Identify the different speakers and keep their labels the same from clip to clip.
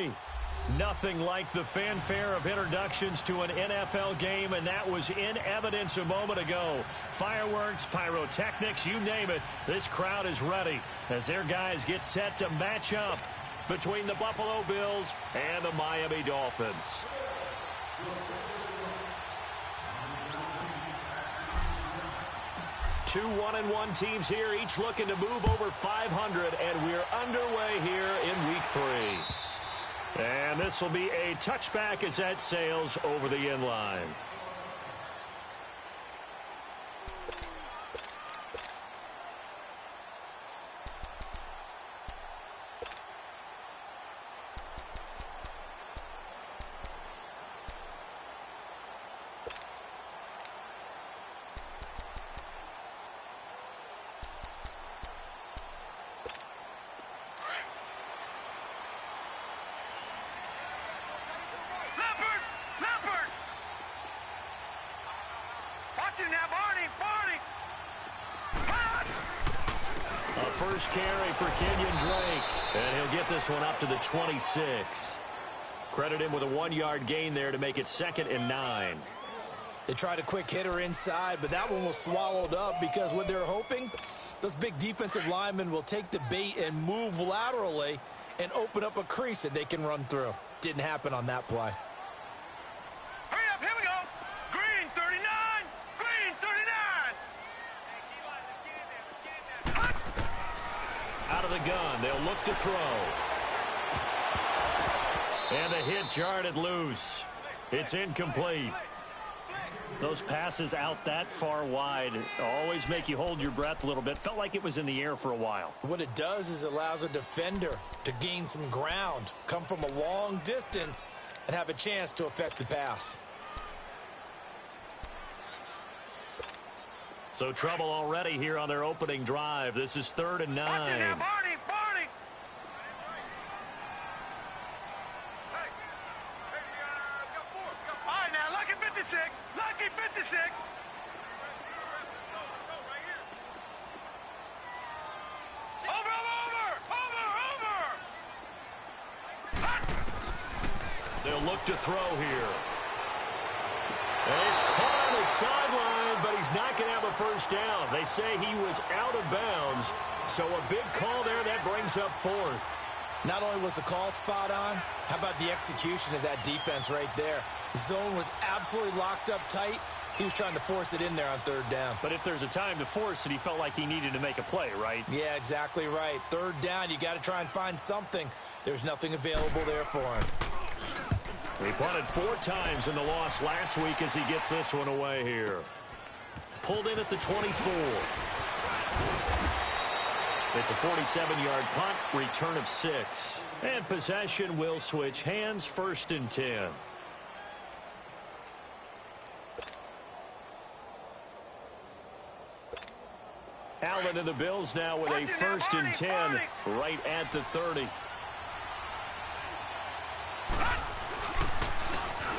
Speaker 1: way. Nothing like the fanfare of introductions to an NFL game, and that was in evidence a moment ago. Fireworks, pyrotechnics, you name it, this crowd is ready as their guys get set to match up between the Buffalo Bills and the Miami Dolphins. Two 1-1 teams here, each looking to move over 500, and we're underway here in Week 3. And this will be a touchback as that sails over the end line. First carry for Kenyon Drake, and he'll get this one up to the 26. Credit him with a 1-yard gain there to make it 2nd and 9.
Speaker 2: They tried a quick hitter inside, but that one was swallowed up because what they're hoping, those big defensive linemen will take the bait and move laterally and open up a crease that they can run through. Didn't happen on that play.
Speaker 3: Hurry up, here we go. Green 39, Green 39.
Speaker 1: Out of the gun, they'll look to throw. And the hit jarred it loose. It's incomplete. Those passes out that far wide always make you hold your breath a little bit. Felt like it was in the air for a while.
Speaker 2: What it does is it allows a defender to gain some ground, come from a long distance, and have a chance to affect the pass.
Speaker 1: So trouble already here on their opening drive. This is 3rd and 9.
Speaker 3: Watch it now, Barney, Barney. All right, now, lucky 56. Lucky 56. Over.
Speaker 1: They'll look to throw here. And he's caught on the sideline, but he's not going to have a first down. They say he was out of bounds, so a big call there that brings up 4th.
Speaker 2: Not only was the call spot on, how about the execution of that defense right there? The zone was absolutely locked up tight. He was trying to force it in there on 3rd down.
Speaker 1: But if there's a time to force it, he felt like he needed to make a play, right?
Speaker 2: Yeah, exactly right. 3rd down, you got to try and find something. There's nothing available there for him.
Speaker 1: He punted 4 times in the loss last week as he gets this one away here. Pulled in at the 24. It's a 47-yard punt, return of 6. And possession will switch hands, 1st and 10. Allen and the Bills now with a 1st and 10 right at the 30.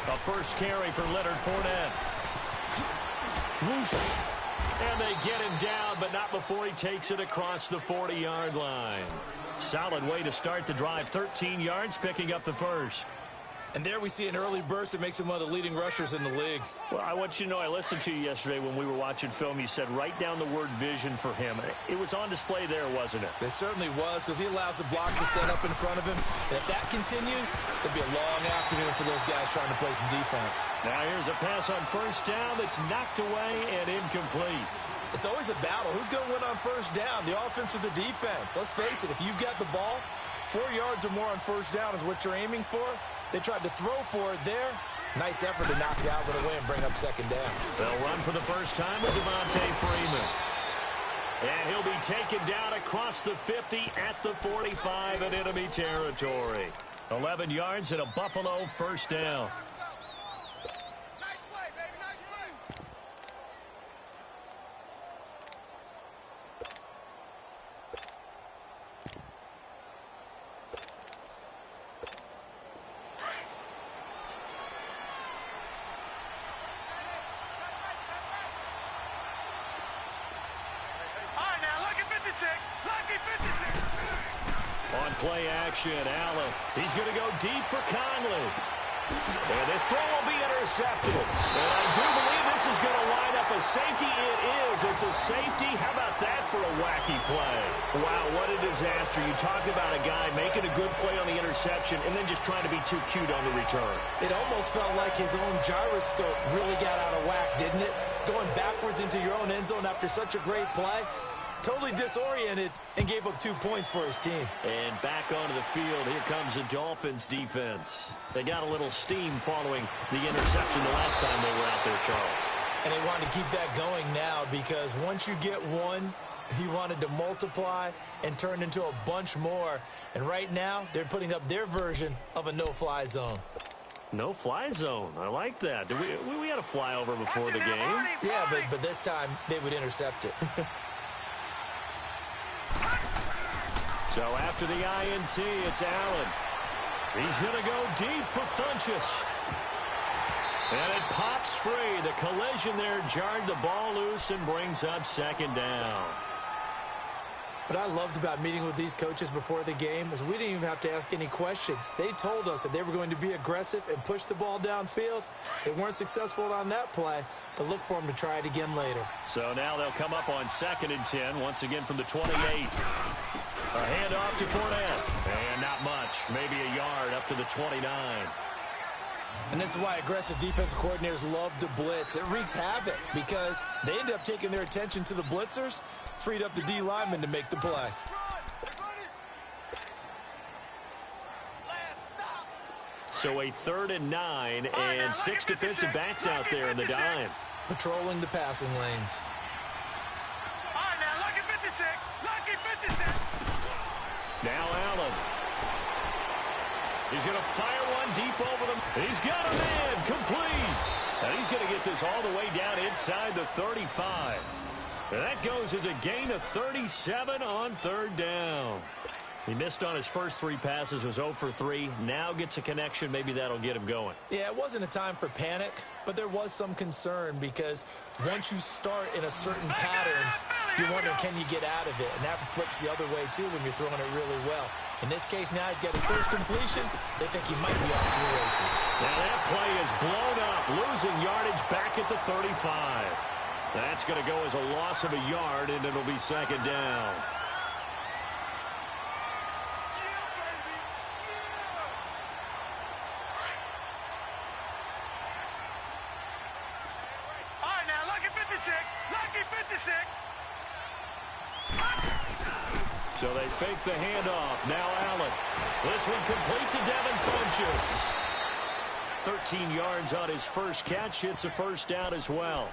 Speaker 1: A first carry for Leonard Fournette. Whoosh. And they get him down, but not before he takes it across the 40-yard line. Solid way to start the drive. 13 yards, picking up the first.
Speaker 2: And there we see an early burst that makes him one of the leading rushers in the league.
Speaker 1: Well, I want you to know, I listened to you yesterday when we were watching film. You said write down the word vision for him. It was on display there, wasn't it?
Speaker 2: It certainly was, because he allows the blocks to set up in front of him. And if that continues, it'll be a long afternoon for those guys trying to play some defense.
Speaker 1: Now here's a pass on 1st down that's knocked away and incomplete.
Speaker 2: It's always a battle. Who's going to win on 1st down, the offense or the defense? Let's face it, if you've got the ball, 4 yards or more on 1st down is what you're aiming for. They tried to throw for it there. Nice effort to knock it out of the way and bring up 2nd down.
Speaker 1: They'll run for the first time with Devontae Freeman. And he'll be taken down across the 50 at the 45 in enemy territory. 11 yards and a Buffalo 1st down.
Speaker 3: Nice play, baby, nice play.
Speaker 1: play action. Allen, he's going to go deep for Conley. And this throw will be intercepted. And I do believe this is going to line up a safety. It is. It's a safety. How about that for a wacky play? Wow, what a disaster. You talk about a guy making a good play on the interception and then just trying to be too cute on the return.
Speaker 2: It almost felt like his own gyroscope really got out of whack, didn't it? Going backwards into your own end zone after such a great play. Totally disoriented and gave up 2 points for his team.
Speaker 1: And back onto the field, here comes the Dolphins defense. They got a little steam following the interception the last time they were out there, Charles.
Speaker 2: And they wanted to keep that going now because once you get one, he wanted to multiply and turn into a bunch more. And right now, they're putting up their version of a no-fly zone.
Speaker 1: No-fly zone. I like that. We had a flyover before the game.
Speaker 2: Yeah, but this time they would intercept it.
Speaker 1: So after the INT, it's Allen. He's going to go deep for Funchess. And it pops free. The collision there jarred the ball loose and brings up second down.
Speaker 2: What I loved about meeting with these coaches before the game is we didn't even have to ask any questions. They told us that they were going to be aggressive and push the ball downfield. They weren't successful on that play, but look for them to try it again later.
Speaker 1: So now they'll come up on 2nd and 10, once again from the 28. A handoff to Fournette. And not much, maybe a yard up to the 29.
Speaker 2: And this is why aggressive defensive coordinators love to blitz. It wreaks havoc because they end up taking their attention to the blitzers, freed up the D lineman to make the play.
Speaker 1: So a 3rd and 9 and 6 defensive backs out there in the dime.
Speaker 2: Patrolling the passing lanes.
Speaker 3: All right, now, lucky 56. Lucky 56.
Speaker 1: Now Allen. He's going to fire one deep over them. He's got a man complete. And he's going to get this all the way down inside the 35. And that goes as a gain of 37 on 3rd down. He missed on his first 3 passes, was 0 for 3. Now gets a connection. Maybe that'll get him going.
Speaker 2: Yeah, it wasn't a time for panic, but there was some concern because once you start in a certain pattern, you're wondering, can you get out of it? And that flips the other way, too, when you're throwing it really well. In this case, now he's got his first completion. They think he might be off to the races.
Speaker 1: Now that play is blown up, losing yardage back at the 35. That's going to go as a loss of a yard, and it'll be 2nd down.
Speaker 3: All right, now, lucky 56. Lucky 56.
Speaker 1: So they fake the handoff. Now Allen. This one complete to Devin Funchess. 13 yards on his first catch. It's a 1st down as well.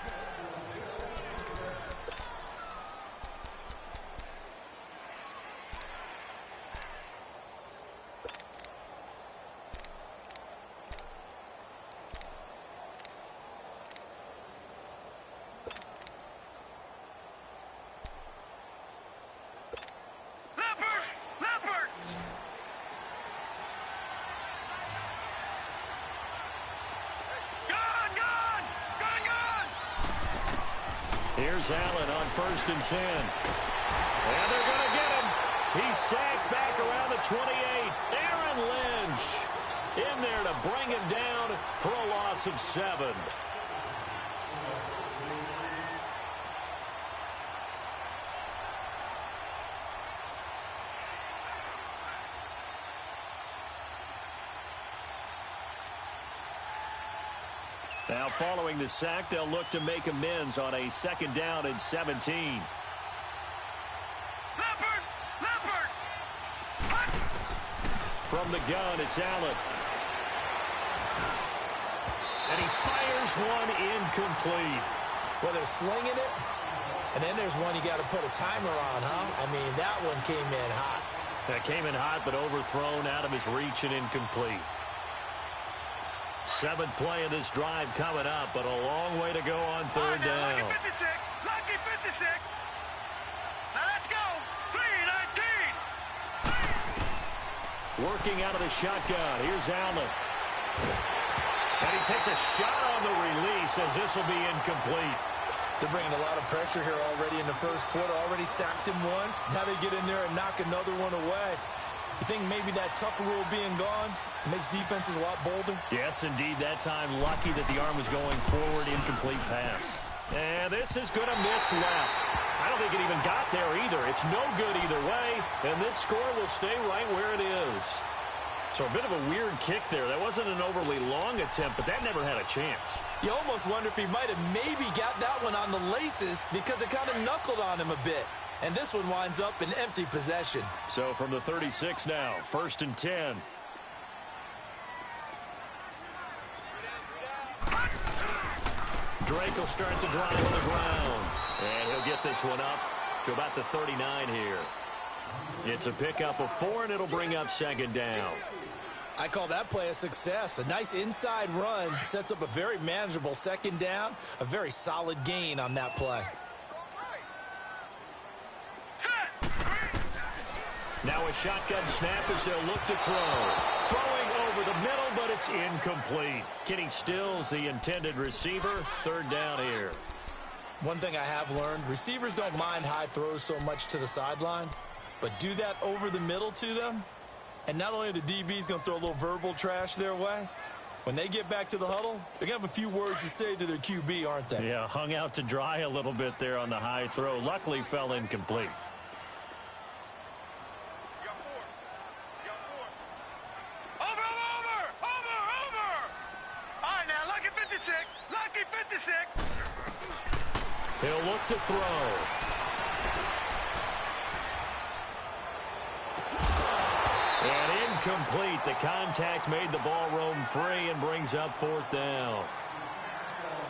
Speaker 1: Here's Allen on 1st and 10. And they're going to get him. He's sacked back around the 28. Aaron Lynch in there to bring him down for a loss of 7. Now, following the sack, they'll look to make amends on a 2nd down and 17.
Speaker 3: Leopard! Leopard!
Speaker 1: From the gun, it's Allen. And he fires one incomplete.
Speaker 2: Well, they're slinging it, and then there's one you got to put a timer on, huh? I mean, that one came in hot.
Speaker 1: That came in hot, but overthrown out of his reach and incomplete. 7th play of this drive coming up, but a long way to go on 3rd down.
Speaker 3: Lucky 56. Lucky 56. Now let's go. 3-19.
Speaker 1: Working out of the shotgun. Here's Allen. And he takes a shot on the release as this will be incomplete.
Speaker 2: They're bringing a lot of pressure here already in the 1st quarter. Already sacked him once. Now they get in there and knock another one away. You think maybe that Tucker rule being gone makes defenses a lot bolder?
Speaker 1: Yes, indeed. That time, lucky that the arm was going forward, incomplete pass. And this is going to miss left. I don't think it even got there either. It's no good either way, and this score will stay right where it is. So a bit of a weird kick there. That wasn't an overly long attempt, but that never had a chance.
Speaker 2: You almost wonder if he might have maybe got that one on the laces because it kind of knuckled on him a bit. And this one winds up in empty possession.
Speaker 1: So from the 36 now, 1st and 10. Drake will start the drive on the ground. And he'll get this one up to about the 39 here. It's a pickup of 4, and it'll bring up 2nd down.
Speaker 2: I call that play a success. A nice inside run sets up a very manageable 2nd down. A very solid gain on that play.
Speaker 1: Now a shotgun snap as they'll look to throw. Throwing over the middle, but it's incomplete. Kenny Stills, the intended receiver. 3rd down here.
Speaker 2: One thing I have learned, receivers don't mind high throws so much to the sideline, but do that over the middle to them, and not only are the DBs going to throw a little verbal trash their way, when they get back to the huddle, they're going to have a few words to say to their QB, aren't they?
Speaker 1: Yeah, hung out to dry a little bit there on the high throw. Luckily fell incomplete. He'll look to throw. And incomplete. The contact made the ball roam free and brings up 4th down.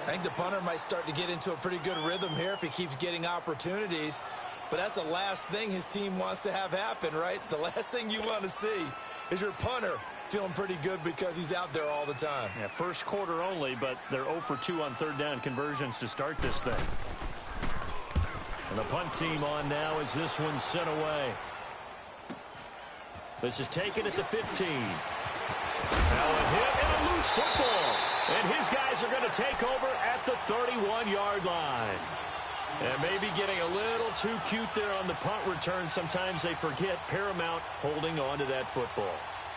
Speaker 2: I think the punter might start to get into a pretty good rhythm here if he keeps getting opportunities. But that's the last thing his team wants to have happen, right? The last thing you want to see is your punter feeling pretty good because he's out there all the time.
Speaker 1: Yeah, first quarter only, but they're 0 for 2 on 3rd down conversions to start this thing. And the punt team on now as this one's sent away. This is taken at the 15. Now a hit and a loose football. And his guys are going to take over at the 31-yard line. And maybe getting a little too cute there on the punt return. Sometimes they forget paramount holding on to that football.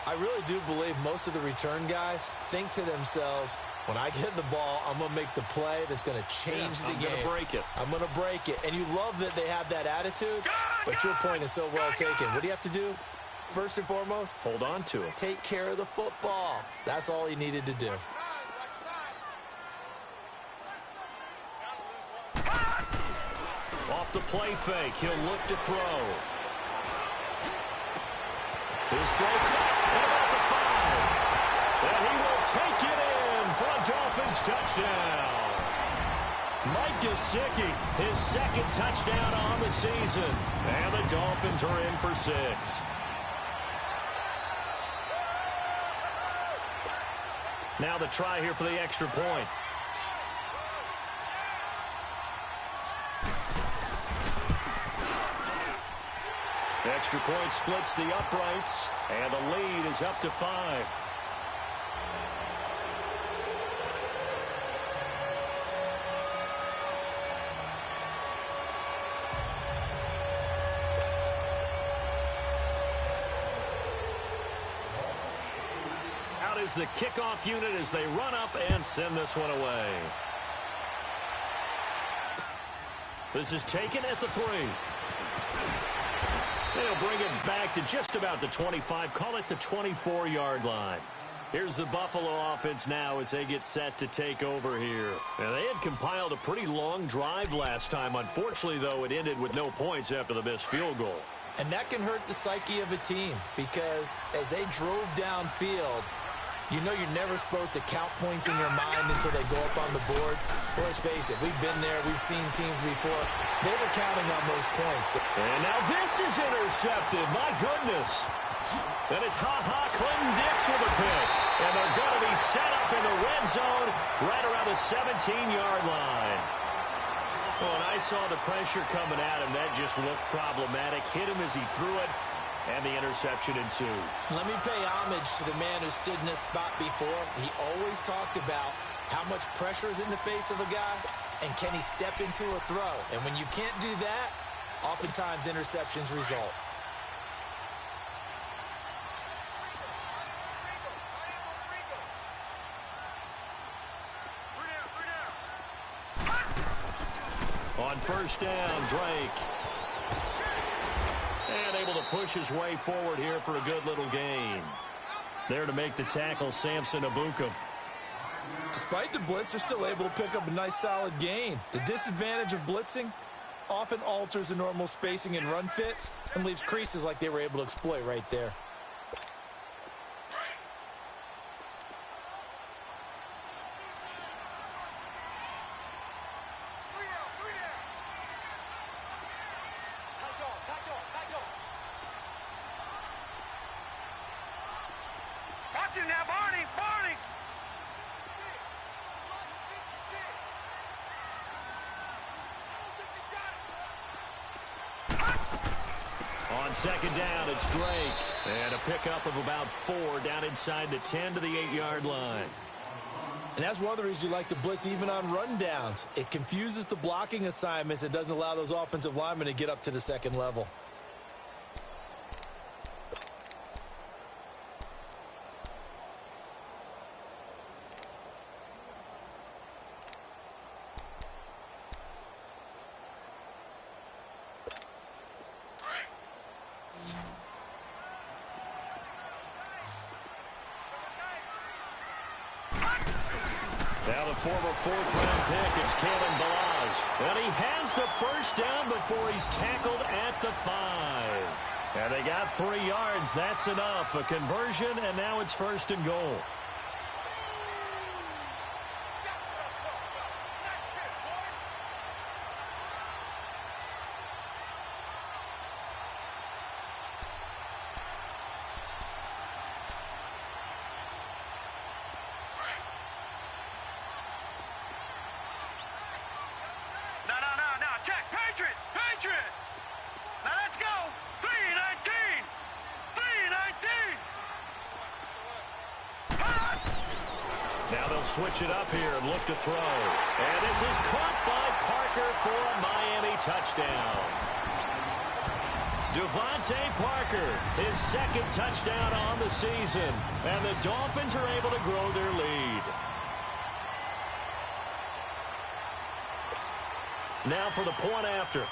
Speaker 2: I really do believe most of the return guys think to themselves, when I get the ball, I'm going to make the play that's going to change the game.
Speaker 1: I'm going to break it.
Speaker 2: I'm going to break it. And you love that they have that attitude, but your point is so well taken. What do you have to do? First and foremost,
Speaker 1: hold on to it.
Speaker 2: Take care of the football. That's all he needed to do.
Speaker 1: Off the play fake, he'll look to throw. His throw at about the 5. And he will take it in for a Dolphins touchdown. Mike Gesicki, his 2nd touchdown on the season. And the Dolphins are in for 6. Now the try here for the extra point. The extra point splits the uprights, and the lead is up to 5. Out is the kickoff unit as they run up and send this one away. This is taken at the 3. They'll bring it back to just about the 25, call it the 24-yard line. Here's the Buffalo offense now as they get set to take over here. And they had compiled a pretty long drive last time. Unfortunately, though, it ended with no points after the missed field goal.
Speaker 2: And that can hurt the psyche of a team because as they drove downfield, you know you're never supposed to count points in your mind until they go up on the board. Well, let's face it, we've been there. We've seen teams before. They were counting on those points.
Speaker 1: And now this is intercepted. My goodness. And it's Clinton-Dix with a pick. And they're going to be set up in the red zone right around the 17-yard line. Well, and I saw the pressure coming at him. That just looked problematic. Hit him as he threw it. And the interception ensued.
Speaker 2: Let me pay homage to the man who stood in this spot before. He always talked about how much pressure is in the face of a guy, and can he step into a throw? And when you can't do that, oftentimes interceptions result.
Speaker 1: On first down, Drake. And able to push his way forward here for a good little gain. There to make the tackle, Samson Abuka.
Speaker 2: Despite the blitz, they're still able to pick up a nice solid gain. The disadvantage of blitzing often alters the normal spacing and run fits and leaves creases like they were able to exploit right there.
Speaker 3: Watch him now, Barney! Barney!
Speaker 1: On second down, it's Drake. And a pickup of about 4 down inside the 10 to the 8-yard line.
Speaker 2: And that's one of the reasons you like to blitz even on rundowns. It confuses the blocking assignments. It doesn't allow those offensive linemen to get up to the second level.
Speaker 1: Now the former 4th-round pick, it's Kalen Balaj. And he has the first down before he's tackled at the 5. And they got 3 yards. That's enough. A conversion, and now it's first and goal.
Speaker 3: No, check! Patriot! Patriot! Now let's go! 3-19! 3-19!
Speaker 1: Now they'll switch it up here and look to throw. And this is caught by Parker for a Miami touchdown. Devontae Parker, his 2nd touchdown on the season. And the Dolphins are able to grow their lead. Now for the point after.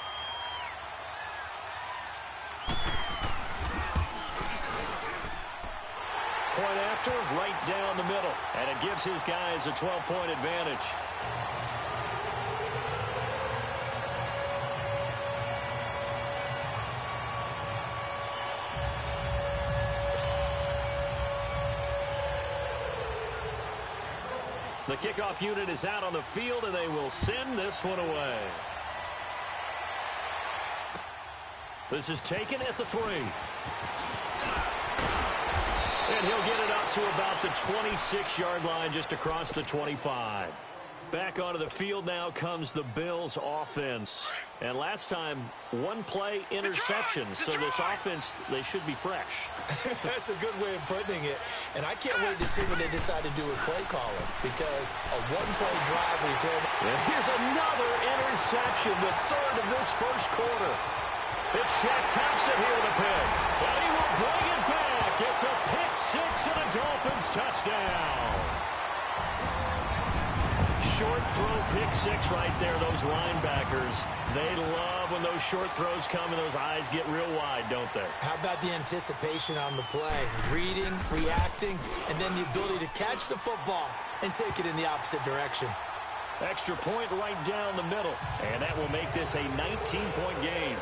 Speaker 1: Point after, right down the middle. And it gives his guys a 12-point advantage. The kickoff unit is out on the field, and they will send this one away. This is taken at the 3. And he'll get it up to about the 26-yard line, just across the 25. Back onto the field now comes the Bills offense. And last time, 1-play interceptions. So this offense, they should be fresh.
Speaker 2: That's a good way of putting it. And I can't wait to see what they decide to do with play calling. Because a 1-play drive where you throw...
Speaker 1: And here's another interception, the 3rd of this first quarter. It's Shaq Thompson here with a pick. And he will bring it back. It's a pick-6 and a Dolphins touchdown. Short throw, pick-6 right there. Those linebackers, they love when those short throws come and those eyes get real wide, don't they?
Speaker 2: How about the anticipation on the play? Reading, reacting, and then the ability to catch the football and take it in the opposite direction.
Speaker 1: Extra point right down the middle. And that will make this a 19-point game.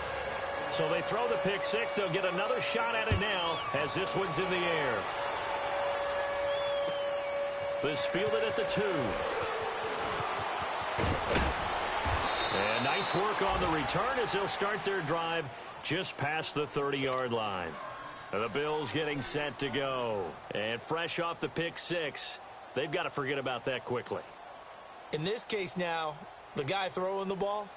Speaker 1: So they throw the pick-6. They'll get another shot at it now as this one's in the air. This fielded at the 2. And nice work on the return as they'll start their drive just past the 30-yard line. The Bills getting set to go. And fresh off the pick-6, they've got to forget about that quickly.
Speaker 2: In this case now, the guy throwing the ball,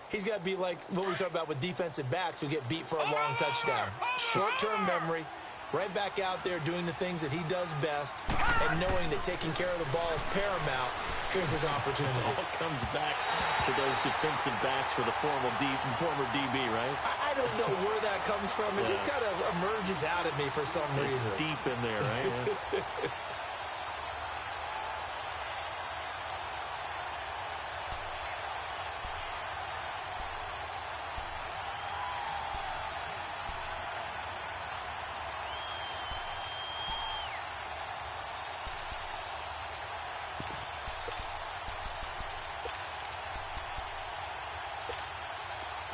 Speaker 2: he's got to be like what we talk about with defensive backs who get beat for a long touchdown. Short-term memory, right back out there doing the things that he does best, and knowing that taking care of the ball is paramount. Here's his opportunity.
Speaker 1: It all comes back to those defensive backs for the former DB, right?
Speaker 2: I don't know where that comes from. It just kind of emerges out at me for some reason.
Speaker 1: It's deep in there, right?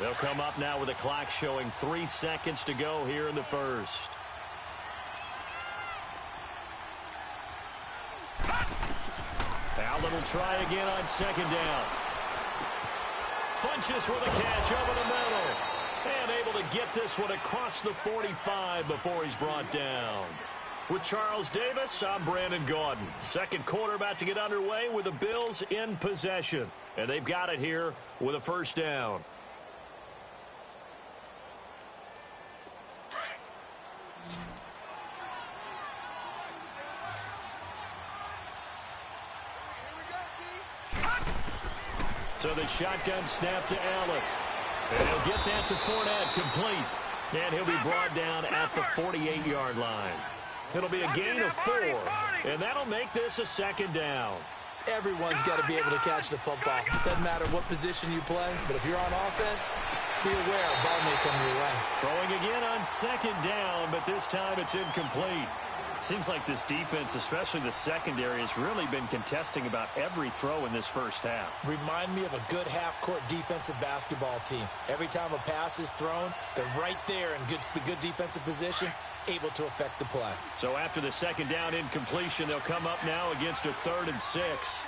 Speaker 1: They'll come up now with a clock showing 3 seconds to go here in the first. Allen will try again on second down. Funches with a catch over the middle. And able to get this one across the 45 before he's brought down. With Charles Davis, I'm Brandon Gaudin. Second quarter about to get underway with the Bills in possession. And they've got it here with a first down. So the shotgun snap to Allen. And he'll get that to Fournette, complete. And he'll be brought down at the 48-yard line. It'll be a gain of 4, and that'll make this a second down.
Speaker 2: Everyone's got to be able to catch the football. Doesn't matter what position you play, but if you're on offense, be aware a ball may come your way.
Speaker 1: Throwing again on second down, but this time it's incomplete. Seems like this defense, especially the secondary, has really been contesting about every throw in this first half.
Speaker 2: Remind me of a good half-court defensive basketball team. Every time a pass is thrown, they're right there in good defensive position, able to affect the play.
Speaker 1: So after the second down incompletion, they'll come up now against a 3rd and 6.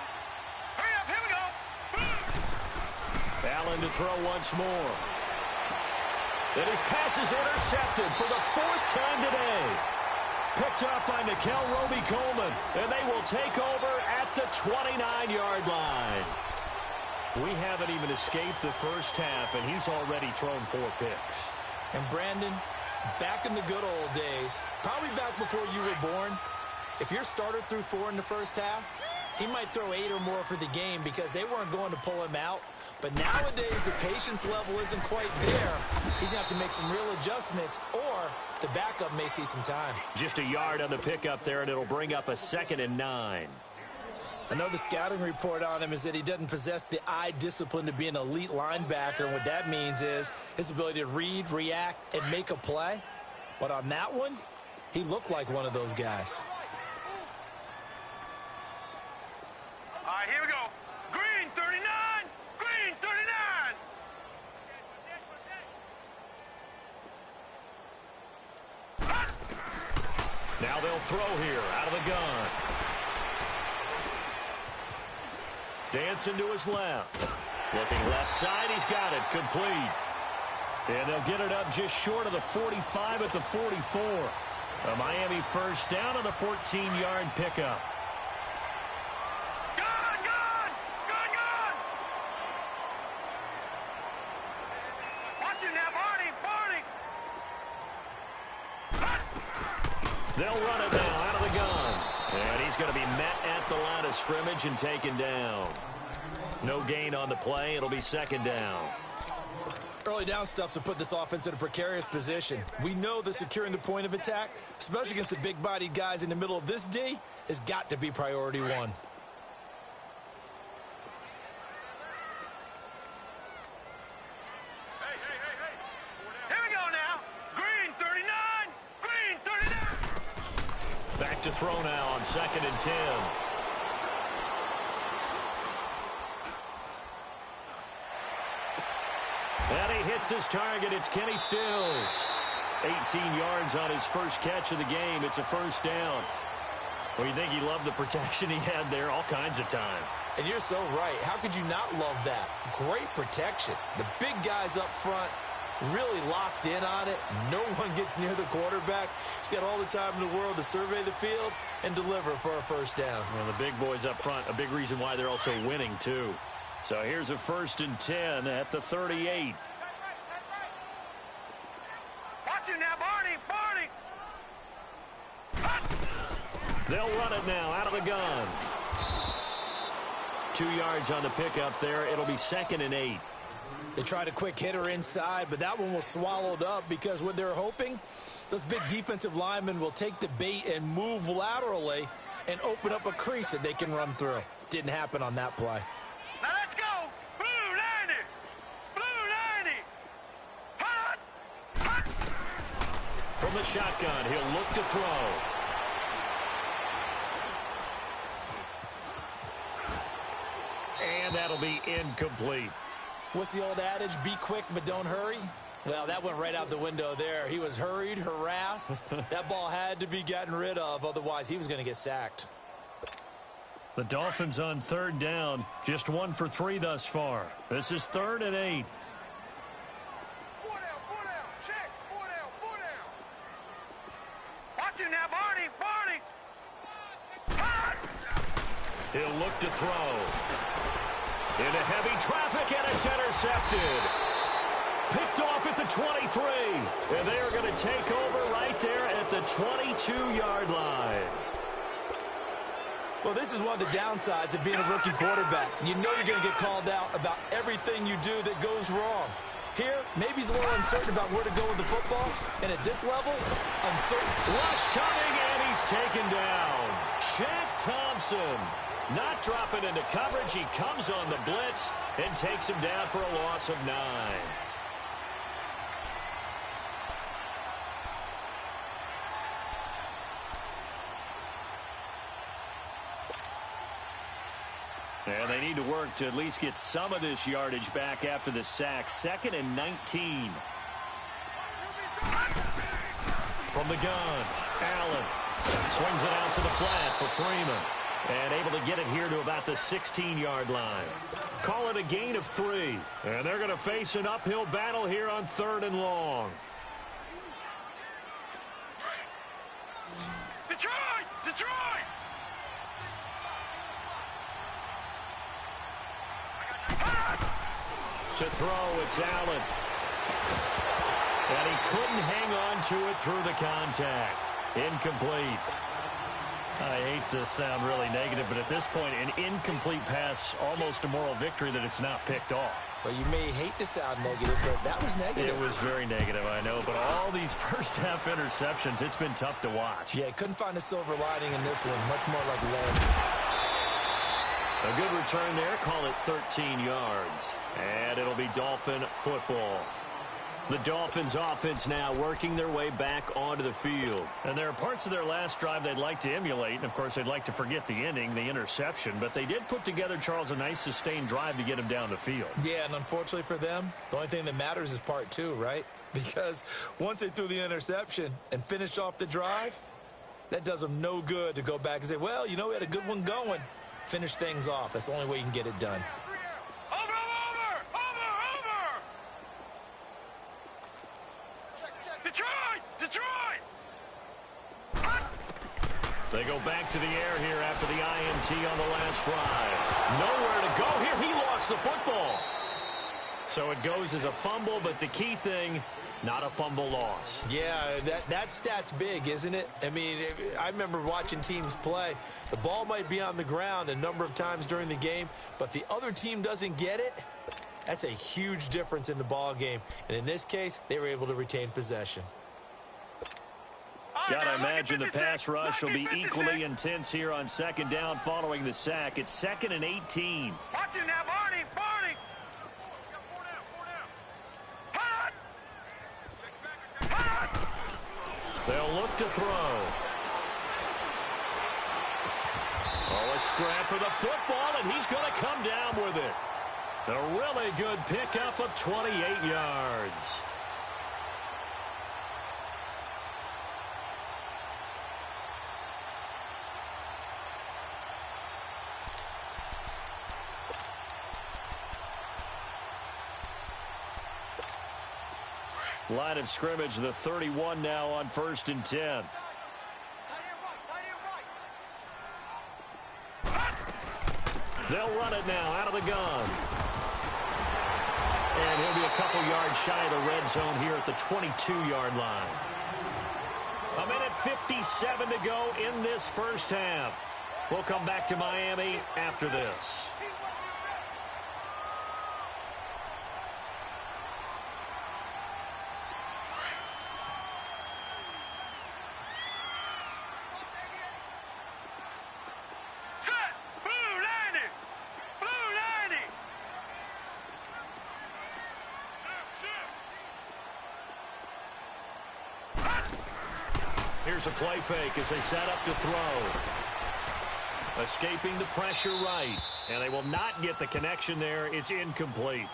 Speaker 3: Hurry up, here we go.
Speaker 1: Allen to throw once more. And his pass is intercepted for the 4th time today. Picked up by Nickel Roby-Coleman, and they will take over at the 29-yard line. We haven't even escaped the first half, and he's already thrown 4 picks.
Speaker 2: And Brandon, back in the good old days, probably back before you were born, if your starter threw 4 in the first half, he might throw 8 or more for the game because they weren't going to pull him out. But nowadays, the patience level isn't quite there. He's going to have to make some real adjustments, or the backup may see some time.
Speaker 1: Just a yard on the pickup there, and it'll bring up a 2nd and 9.
Speaker 2: I know the scouting report on him is that he doesn't possess the eye discipline to be an elite linebacker. And what that means is his ability to read, react, and make a play. But on that one, he looked like one of those guys.
Speaker 3: All right, here we go. Green 39. Green 39.
Speaker 1: Now they'll throw here out of the gun. Dancing to his left. Looking left side, he's got it, complete. And they'll get it up just short of the 45 at the 44. A Miami first down on the 14-yard pickup. They'll run it now out of the gun. And he's going to be met at the line of scrimmage and taken down. No gain on the play. It'll be 2nd down.
Speaker 2: Early down stuff's to put this offense in a precarious position. We know that securing the point of attack, especially against the big-bodied guys in the middle of this D, has got to be priority 1.
Speaker 1: Back to throw now on 2nd and 10. And he hits his target. It's Kenny Stills. 18 yards on his first catch of the game. It's a first down. Well, you think he loved the protection he had there all kinds of time.
Speaker 2: And you're so right. How could you not love that? Great protection. The big guys up front really locked in on it. No one gets near the quarterback. He's got all the time in the world to survey the field and deliver for a first down.
Speaker 1: Well, the big boys up front, a big reason why they're also winning, too. So here's a 1st and 10 at the 38.
Speaker 3: Watch it now, Barney.
Speaker 1: They'll run it now out of the gun. 2 yards on the pickup there. It'll be 2nd and 8.
Speaker 2: They tried a quick hitter inside, but that one was swallowed up because what they're hoping, those big defensive linemen will take the bait and move laterally and open up a crease that they can run through. Didn't happen on that play.
Speaker 3: Now let's go. Blue 90. Blue 90. Hot. Hot.
Speaker 1: From the shotgun, he'll look to throw. And that'll be incomplete.
Speaker 2: What's the old adage? Be quick, but don't hurry. Well, that went right out the window there. He was hurried, harassed. That ball had to be gotten rid of. Otherwise, he was going to get sacked.
Speaker 1: The Dolphins on third down. Just 1 for 3 thus far. This is 3rd and 8.
Speaker 3: Four down, check. Four down. Watch it now, Barney.
Speaker 1: He'll look to throw. Into heavy traffic, and it's intercepted. Picked off at the 23. And they are going to take over right there at the 22-yard line.
Speaker 2: Well, this is one of the downsides of being a rookie quarterback. You know you're going to get called out about everything you do that goes wrong. Here, maybe he's a little uncertain about where to go with the football. And at this level, uncertain.
Speaker 1: Rush coming, and he's taken down. Shaq Thompson not dropping into coverage. He comes on the blitz and takes him down for a loss of 9. And they need to work to at least get some of this yardage back after the sack. 2nd and 19. From the gun, Allen swings it out to the flat for Freeman. And able to get it here to about the 16-yard line. Call it a gain of 3. And they're going to face an uphill battle here on 3rd and long.
Speaker 3: Detroit!
Speaker 1: To throw, it's Allen. And he couldn't hang on to it through the contact. Incomplete. I hate to sound really negative, but at this point, an incomplete pass, almost a moral victory that it's not picked off.
Speaker 2: Well, you may hate to sound negative, but that was negative.
Speaker 1: It was very negative, I know, but all these first-half interceptions, it's been tough to watch.
Speaker 2: Yeah, couldn't find a silver lining in this one. Much more like lead.
Speaker 1: A good return there. Call it 13 yards. And it'll be Dolphin football. The Dolphins offense now working their way back onto the field. And there are parts of their last drive they'd like to emulate. And, of course, they'd like to forget the ending, the interception. But they did put together, Charles, a nice sustained drive to get him down the field.
Speaker 2: Yeah, and unfortunately for them, the only thing that matters is part 2, right? Because once they threw the interception and finished off the drive, that does them no good to go back and say, well, you know, we had a good one going. Finish things off. That's the only way you can get it done.
Speaker 3: Detroit!
Speaker 1: They go back to the air here after the INT on the last drive. Nowhere to go here. He lost the football. So it goes as a fumble, but the key thing, not a fumble loss.
Speaker 2: Yeah, that stat's big, isn't it? I mean, I remember watching teams play. The ball might be on the ground a number of times during the game, but if the other team doesn't get it, that's a huge difference in the ball game. And in this case, they were able to retain possession.
Speaker 1: Gotta imagine the pass rush will be equally intense here on 2nd down following the sack. It's 2nd and 18.
Speaker 3: Watch it now, Barney!
Speaker 1: They'll look to throw. Oh, a scrap for the football, and he's going to come down with it. A really good pickup of 28 yards. Line of scrimmage, the 31 now on 1st and 10. They'll run it now out of the gun. And he'll be a couple yards shy of the red zone here at the 22-yard line. 1:57 to go in this first half. We'll come back to Miami after this. Here's a play fake as they set up to throw. Escaping the pressure right. And they will not get the connection there. It's incomplete.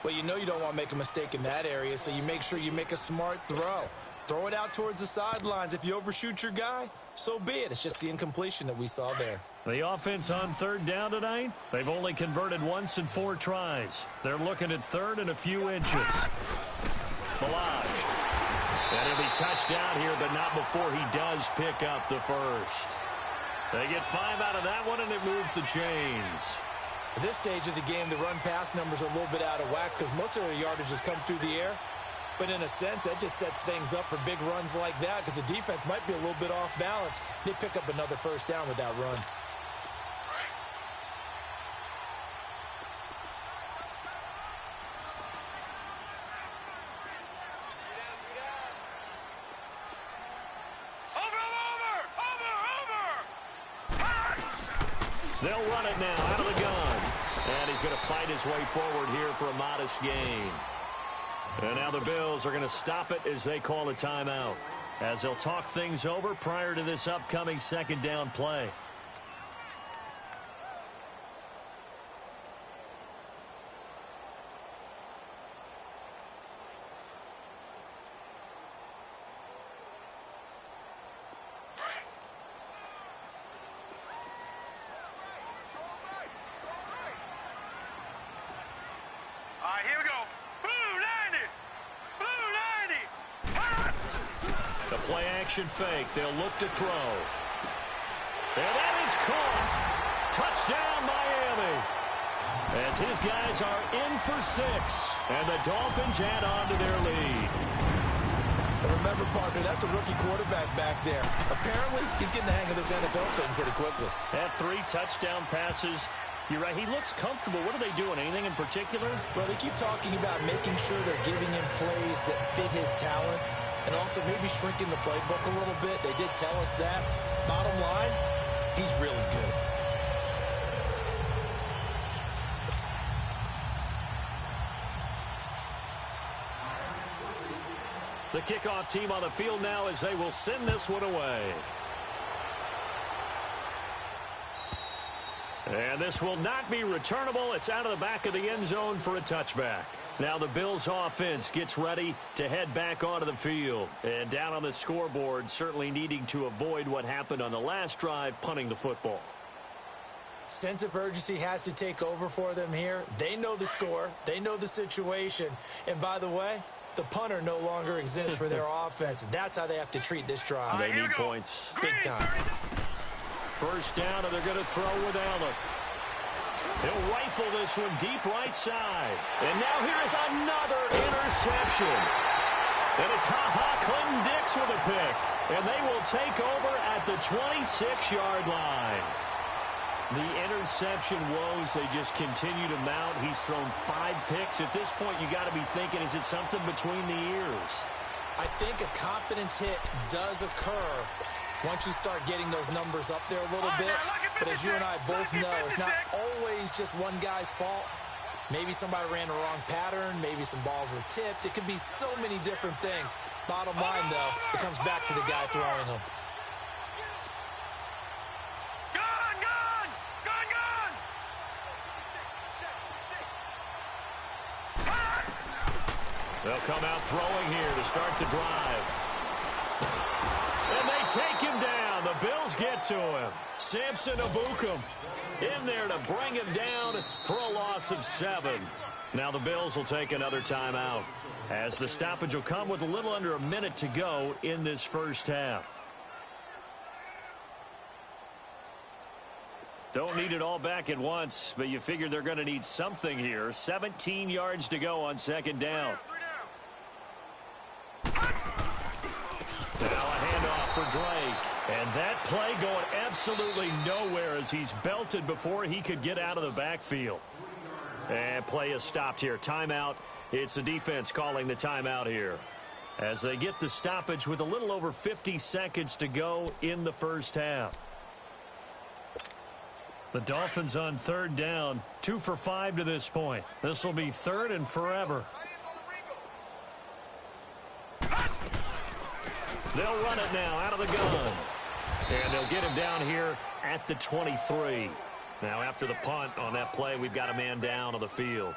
Speaker 2: But you know you don't want to make a mistake in that area, so you make sure you make a smart throw. Throw it out towards the sidelines. If you overshoot your guy, so be it. It's just the incompletion that we saw there.
Speaker 1: The offense on third down tonight, they've only converted once in 4 tries. They're looking at third and a few inches. Balaj. And he'll be touched down here, but not before he does pick up the first. They get 5 out of that one, and it moves the chains.
Speaker 2: At this stage of the game, the run-pass numbers are a little bit out of whack because most of the yardage has come through the air. But in a sense, that just sets things up for big runs like that because the defense might be a little bit off balance. They pick up another first down with that run.
Speaker 1: They'll run it now out of the gun. And he's going to fight his way forward here for a modest gain. And now the Bills are going to stop it as they call a timeout, as they'll talk things over prior to this upcoming second down play.
Speaker 3: Here we go. Blue 90. Blue 90.
Speaker 1: The play action fake. They'll look to throw. And that is caught. Touchdown, Miami. As his guys are in for 6. And the Dolphins add on to their lead.
Speaker 2: And remember, partner, that's a rookie quarterback back there. Apparently, he's getting the hang of this NFL thing pretty quickly.
Speaker 1: Had 3 touchdown passes. You're right, he looks comfortable. What are they doing? Anything in particular?
Speaker 2: Well, they keep talking about making sure they're giving him plays that fit his talents and also maybe shrinking the playbook a little bit. They did tell us that. Bottom line, he's really good.
Speaker 1: The kickoff team on the field now as they will send this one away. And this will not be returnable. It's out of the back of the end zone for a touchback. Now the Bills offense gets ready to head back onto the field. And down on the scoreboard, certainly needing to avoid what happened on the last drive, punting the football.
Speaker 2: Sense of urgency has to take over for them here. They know the score. They know the situation. And by the way, the punter no longer exists for their offense. That's how they have to treat this drive.
Speaker 1: They need points.
Speaker 2: Big time.
Speaker 1: First down, and they're going to throw with Allen. He'll rifle this one deep right side. And now here is another interception. And it's Clinton-Dix with a pick. And they will take over at the 26-yard line. The interception woes, they just continue to mount. He's thrown 5 picks. At this point, you got to be thinking, is it something between the ears?
Speaker 2: I think a confidence hit does occur once you start getting those numbers up there a little bit. But as you and I both know, it's not always just one guy's fault. Maybe somebody ran the wrong pattern. Maybe some balls were tipped. It could be so many different things. Bottom line, though, it comes back to the guy throwing them.
Speaker 1: They'll come out throwing here to start the drive. And they take him down. The Bills get to him. Samson Ebukam in there to bring him down for a loss of 7. Now the Bills will take another timeout, as the stoppage will come with a little under a minute to go in this first half. Don't need it all back at once, but you figure they're going to need something here. 17 yards to go on second down. Now a handoff for Drake. And that play going absolutely nowhere as he's belted before he could get out of the backfield. And play is stopped here. Timeout. It's the defense calling the timeout here, as they get the stoppage with a little over 50 seconds to go in the first half. The Dolphins on third down, 2 for 5 to this point. This will be third and forever. They'll run it now out of the gun. And they'll get him down here at the 23. Now after the punt on that play, we've got a man down on the field.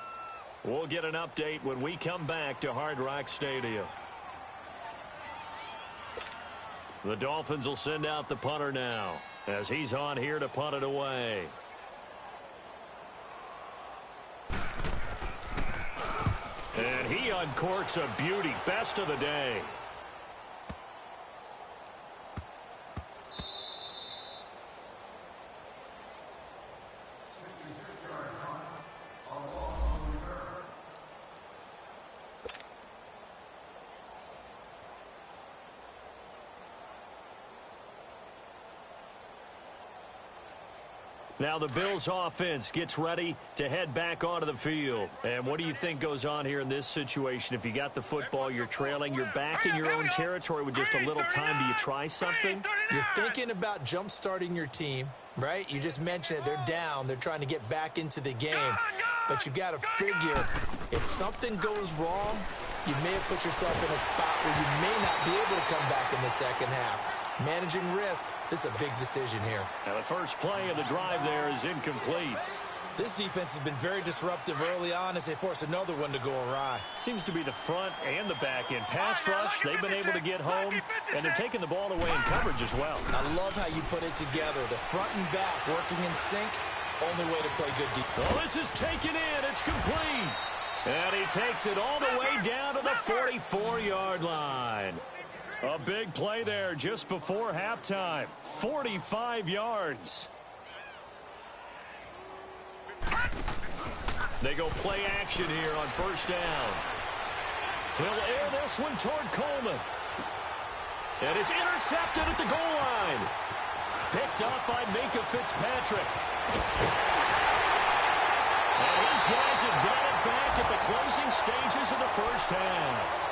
Speaker 1: We'll get an update when we come back to Hard Rock Stadium. The Dolphins will send out the punter now as he's on here to punt it away. And he uncorks a beauty. Best of the day. Now the Bills offense gets ready to head back onto the field. And what do you think goes on here in this situation? If you got the football, you're trailing, you're back in your own territory with just a little time. Do you try something?
Speaker 2: You're thinking about jump-starting your team, right? You just mentioned it. They're down. They're trying to get back into the game. But you got to figure if something goes wrong, you may have put yourself in a spot where you may not be able to come back in the second half. Managing risk, this is a big decision here.
Speaker 1: Now the first play of the drive there is incomplete.
Speaker 2: This defense has been very disruptive early on as they force another one to go awry.
Speaker 1: Seems to be the front and the back end. Pass rush, they've been able to get home, and they're taking the ball away in coverage as well.
Speaker 2: I love how you put it together. The front and back working in sync, only way to play good defense.
Speaker 1: Well, this is taken in. It's complete. And he takes it all the way down to the 44-yard line. A big play there just before halftime. 45 yards. They go play action here on first down. He'll air this one toward Coleman. And it's intercepted at the goal line. Picked up by Minka Fitzpatrick. And his guys have got it back at the closing stages of the first half.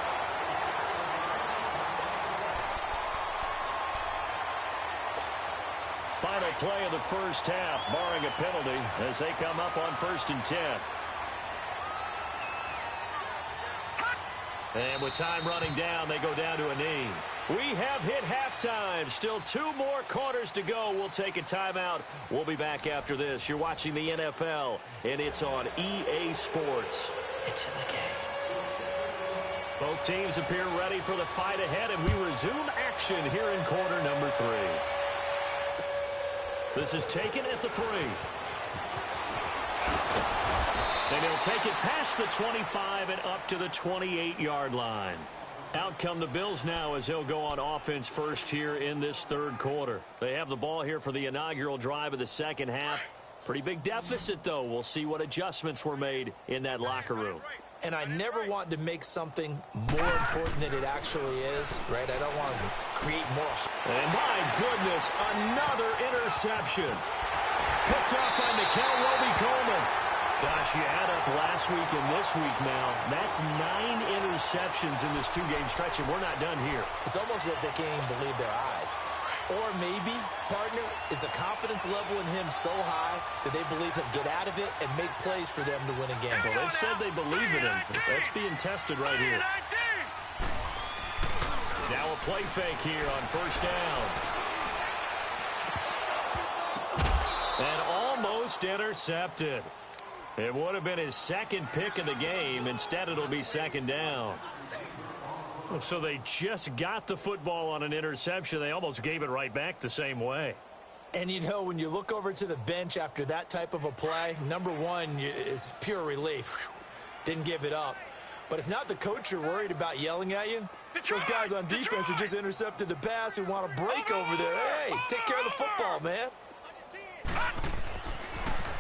Speaker 1: Final play of the first half, barring a penalty, as they come up on 1st and 10. And with time running down, they go down to a knee. We have hit halftime. Still 2 more quarters to go. We'll take a timeout. We'll be back after this. You're watching the NFL, and it's on EA Sports. It's in the game. Both teams appear ready for the fight ahead, and we resume action here in quarter number 3. This is taken at the 3. And he'll take it past the 25 and up to the 28-yard line. Out come the Bills now as they'll go on offense first here in this third quarter. They have the ball here for the inaugural drive of the second half. Pretty big deficit, though. We'll see what adjustments were made in that locker room.
Speaker 2: And I never want to make something more important than it actually is, right? I don't want to create more.
Speaker 1: And my goodness, another interception. Picked up by Nikel Roby-Coleman. Gosh, you add up last week and this week now. That's 9 interceptions in this 2-game stretch, and we're not done here.
Speaker 2: It's almost as if they can't even believe their eyes. Or maybe, partner, is the confidence level in him so high that they believe he'll get out of it and make plays for them to win a game.
Speaker 1: Well, they've said they believe in him. That's being tested right here. Now a play fake here on first down. And almost intercepted. It would have been his second pick of the game. Instead, it'll be second down. So they just got the football on an interception. They almost gave it right back the same way.
Speaker 2: And, you know, when you look over to the bench after that type of a play, number one is pure relief. Didn't give it up. But it's not the coach you're worried about yelling at you. Those guys on defense who just intercepted the pass who want to break over there. Hey, take care of the football, man.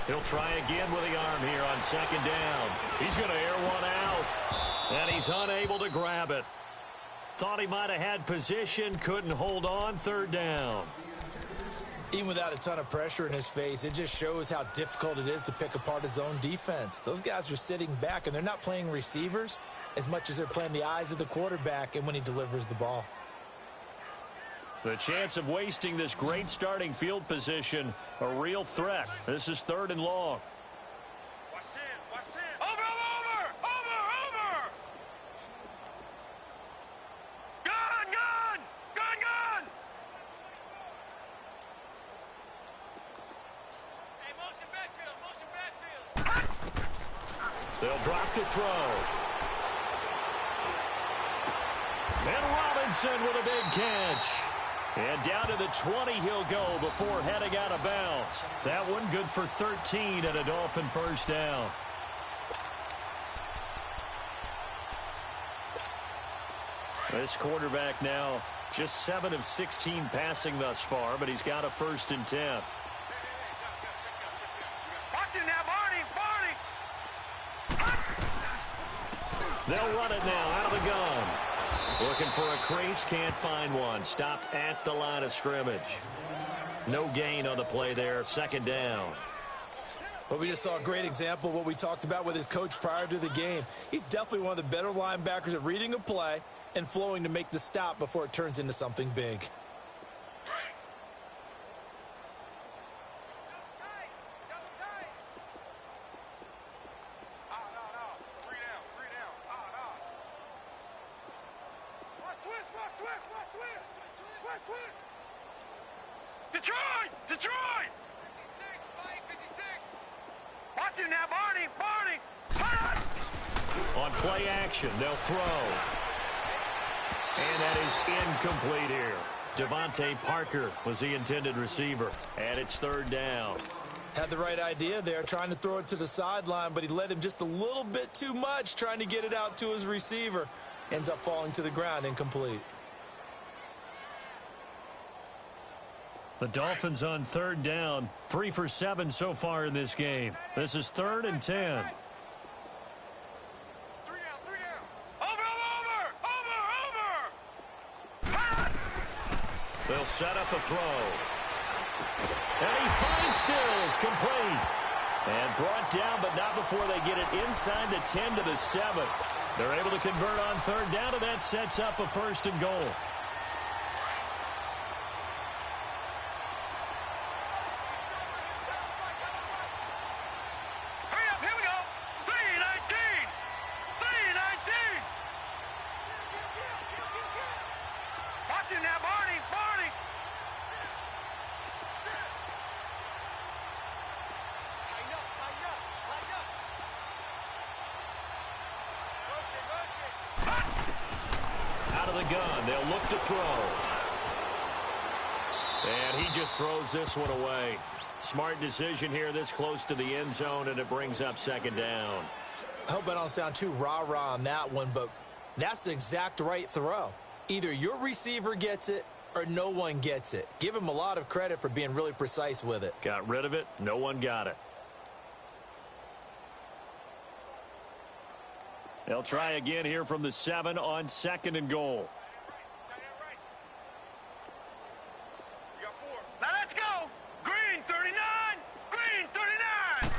Speaker 1: He'll try again with the arm here on second down. He's going to air one out, and he's unable to grab it. Thought he might have had position, couldn't hold on, third down.
Speaker 2: Even without a ton of pressure in his face, it just shows how difficult it is to pick apart his own defense. Those guys are sitting back, and they're not playing receivers as much as they're playing the eyes of the quarterback and when he delivers the ball.
Speaker 1: The chance of wasting this great starting field position, a real threat. This is third and long.
Speaker 3: Watch 10, watch 10. Over. Gun. Hey, motion backfield.
Speaker 1: They'll drop to throw. And Robinson with a big catch. And down to the 20 he'll go before heading out of bounds. That one good for 13 and a Dolphin first down. This quarterback now just 7 of 16 passing thus far, but he's got a 1st and 10.
Speaker 3: Watch it now, Barney!
Speaker 1: They'll run it now out of the gun. Looking for a crease, can't find one. Stopped at the line of scrimmage. No gain on the play there, 2nd down.
Speaker 2: But we just saw a great example of what we talked about with his coach prior to the game. He's definitely one of the better linebackers at reading a play and flowing to make the stop before it turns into something big.
Speaker 3: Detroit! Detroit! 56, Mike, 56. Watch it now, Barney! Barney!
Speaker 1: On play action, they'll throw. And that is incomplete here. Devontae Parker was the intended receiver. And it's 3rd down.
Speaker 2: Had the right idea there, trying to throw it to the sideline, but he led him just a little bit too much, trying to get it out to his receiver. Ends up falling to the ground, incomplete.
Speaker 1: The Dolphins on 3rd down, 3 for 7 so far in this game. This is 3rd and 10. They'll set up a throw. And he finds Stills, complete. And brought down, but not before they get it inside the 10 to the 7. They're able to convert on 3rd down, and that sets up a 1st and goal. Gun. They'll look to throw. And he just throws this one away. Smart decision here this close to the end zone, and it brings up 2nd down.
Speaker 2: I hope I don't sound too rah-rah on that one, but that's the exact right throw. Either your receiver gets it or no one gets it. Give him a lot of credit for being really precise with it.
Speaker 1: Got rid of it. No one got it. They'll try again here from the 7 on 2nd and goal.
Speaker 3: Now let's go! Green 39! Green 39!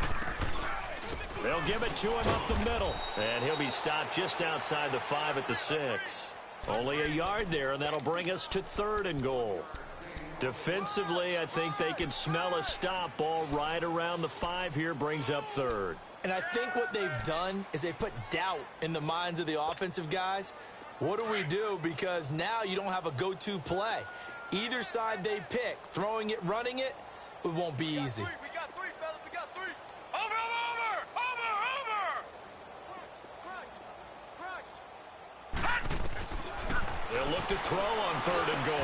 Speaker 1: They'll give it to him up the middle. And he'll be stopped just outside the 5 at the 6. Only a yard there, and that'll bring us to 3rd and goal. Defensively, I think they can smell a stop. Ball right around the 5 here, brings up 3rd.
Speaker 2: And I think what they've done is they put doubt in the minds of the offensive guys. What do we do? Because now you don't have a go-to play. Either side they pick, throwing it, running it, it won't be easy.
Speaker 3: We got 3, fellas. We got 3. Over!
Speaker 1: They'll look to throw on 3rd and goal.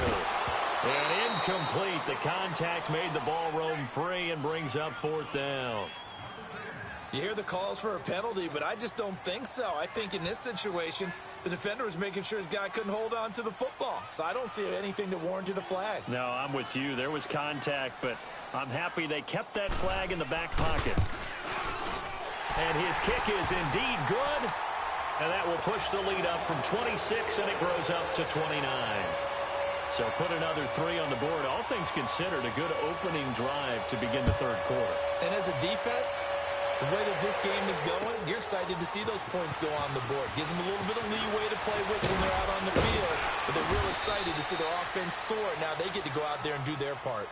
Speaker 1: And incomplete. The contact made the ball roam free and brings up 4th down.
Speaker 2: You hear the calls for a penalty, but I just don't think so. I think in this situation, the defender was making sure his guy couldn't hold on to the football. So I don't see anything to warrant a flag.
Speaker 1: No, I'm with you. There was contact, but I'm happy they kept that flag in the back pocket. And his kick is indeed good. And that will push the lead up from 26, and it grows up to 29. So put another 3 on the board. All things considered, a good opening drive to begin the 3rd quarter.
Speaker 2: And as a defense, the way that this game is going, you're excited to see those points go on the board. Gives them a little bit of leeway to play with when they're out on the field. But they're real excited to see their offense score. Now they get to go out there and do their part.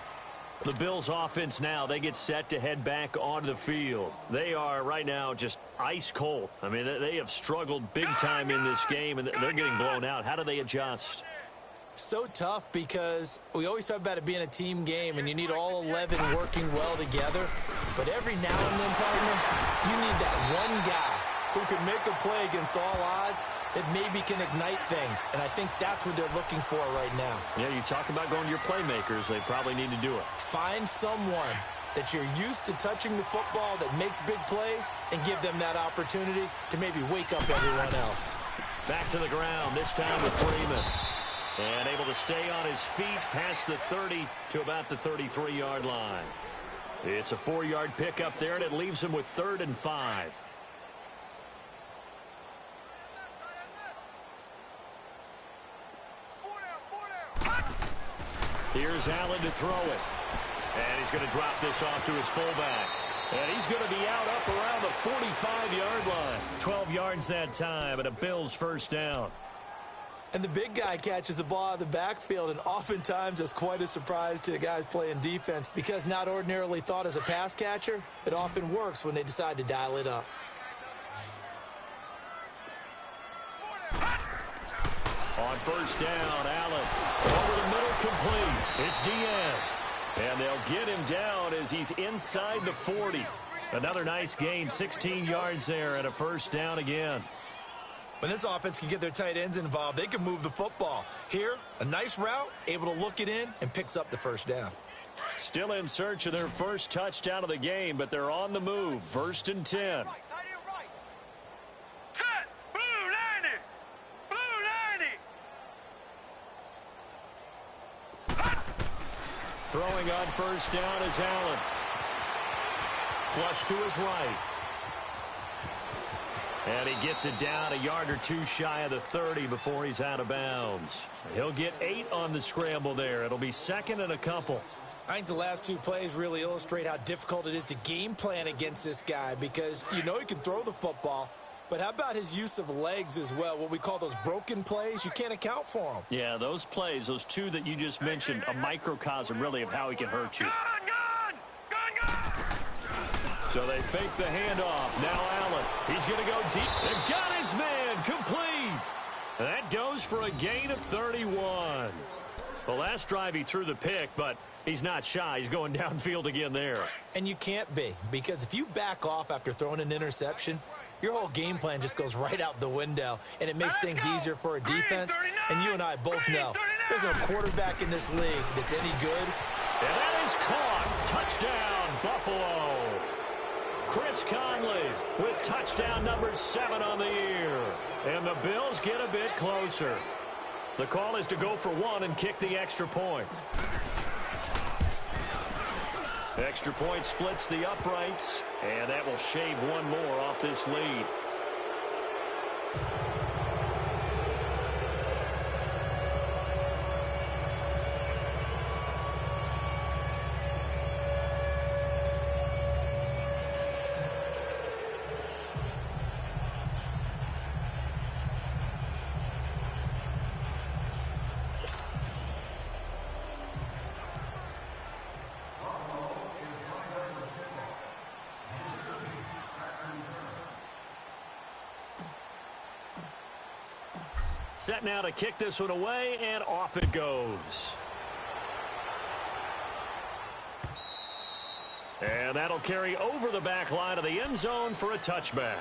Speaker 1: The Bills offense now, they get set to head back onto the field. They are right now just ice cold. I mean, they have struggled big time in this game, and they're getting blown out. How do they adjust?
Speaker 2: So tough because we always talk about it being a team game, and you need all 11 working well together. But every now and then, partner, you need that one guy who can make a play against all odds that maybe can ignite things. And I think that's what they're looking for right now.
Speaker 1: Yeah, you talk about going to your playmakers. They probably need to do it.
Speaker 2: Find someone that you're used to touching the football that makes big plays and give them that opportunity to maybe wake up everyone else.
Speaker 1: Back to the ground, this time with Freeman. And able to stay on his feet past the 30 to about the 33-yard line. It's a 4-yard pickup there, and it leaves him with 3rd and 5. Here's Allen to throw it. And he's going to drop this off to his fullback. And he's going to be out up around the 45-yard line. 12 yards that time, and a Bills first down.
Speaker 2: And the big guy catches the ball out of the backfield, and oftentimes that's quite a surprise to the guys playing defense because not ordinarily thought as a pass catcher, it often works when they decide to dial it up.
Speaker 1: On first down, Allen over the middle, complete. It's Diaz. And they'll get him down as he's inside the 40. Another nice gain, 16 yards there, and a first down again.
Speaker 2: When this offense can get their tight ends involved, they can move the football. Here, a nice route, able to look it in, and picks up the first down.
Speaker 1: Still in search of their first touchdown of the game, but they're on the move. 1st and 10.
Speaker 3: Set! Blue 90! Blue 90!
Speaker 1: Throwing on first down is Allen. Flush to his right. And he gets it down a yard or two shy of the 30 before he's out of bounds. He'll get 8 on the scramble there. It'll be 2nd and a couple.
Speaker 2: I think the last 2 plays really illustrate how difficult it is to game plan against this guy because you know he can throw the football, but how about his use of legs as well, what we call those broken plays? You can't account for them.
Speaker 1: Yeah, those plays, those 2 that you just mentioned, a microcosm really of how he can hurt you. So they fake the handoff. Now Allen. He's going to go deep. They've got his man complete. That goes for a gain of 31. The last drive he threw the pick, but he's not shy. He's going downfield again there.
Speaker 2: And you can't be, because if you back off after throwing an interception, your whole game plan just goes right out the window, and it makes things easier for a defense. And you and I both know there's a quarterback in this league that's any good.
Speaker 1: And that is caught. Touchdown, Buffalo. Chris Conley with touchdown number 7 on the year. And the Bills get a bit closer. The call is to go for 1 and kick the extra point. Extra point splits the uprights, and that will shave 1 more off this lead. Set now to kick this one away, and off it goes. And that'll carry over the back line of the end zone for a touchback.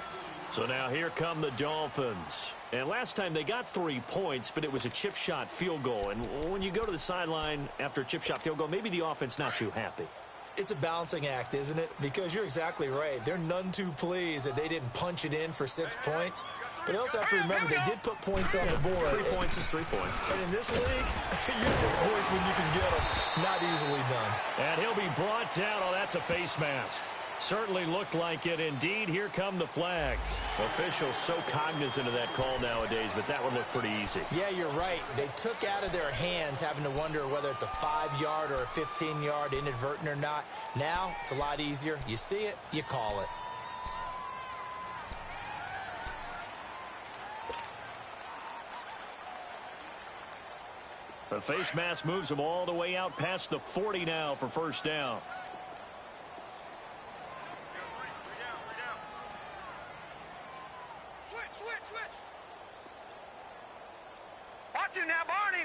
Speaker 1: So now here come the Dolphins. And last time they got 3 points, but it was a chip shot field goal. And when you go to the sideline after a chip shot field goal, maybe the offense not too happy.
Speaker 2: It's a balancing act, isn't it? Because you're exactly right. They're none too pleased that they didn't punch it in for 6 points. But they also have to remember they did put points on the board.
Speaker 1: 3 points is 3 points.
Speaker 2: And in this league, you take points when you can get them. Not easily done.
Speaker 1: And he'll be brought down. Oh, that's a face mask. Certainly looked like it. Indeed, here come the flags. Officials so cognizant of that call nowadays, but that one looked pretty easy.
Speaker 2: Yeah, you're right. They took out of their hands having to wonder whether it's a 5-yard or a 15-yard inadvertent or not. Now, it's a lot easier. You see it, you call it.
Speaker 1: The face mask moves them all the way out past the 40 now for first down.
Speaker 3: Watch him now, Barney!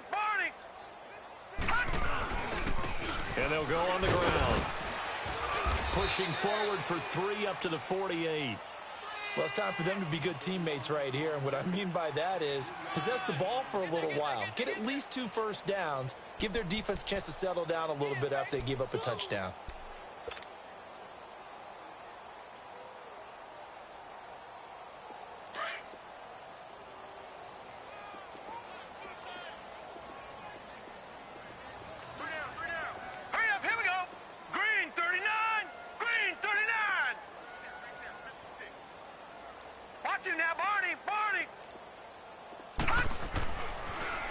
Speaker 1: And they'll go on the ground. Pushing forward for 3 up to the 48.
Speaker 2: Well, it's time for them to be good teammates right here. And what I mean by that is possess the ball for a little while. Get at least 2 first downs. Give their defense a chance to settle down a little bit after they give up a touchdown.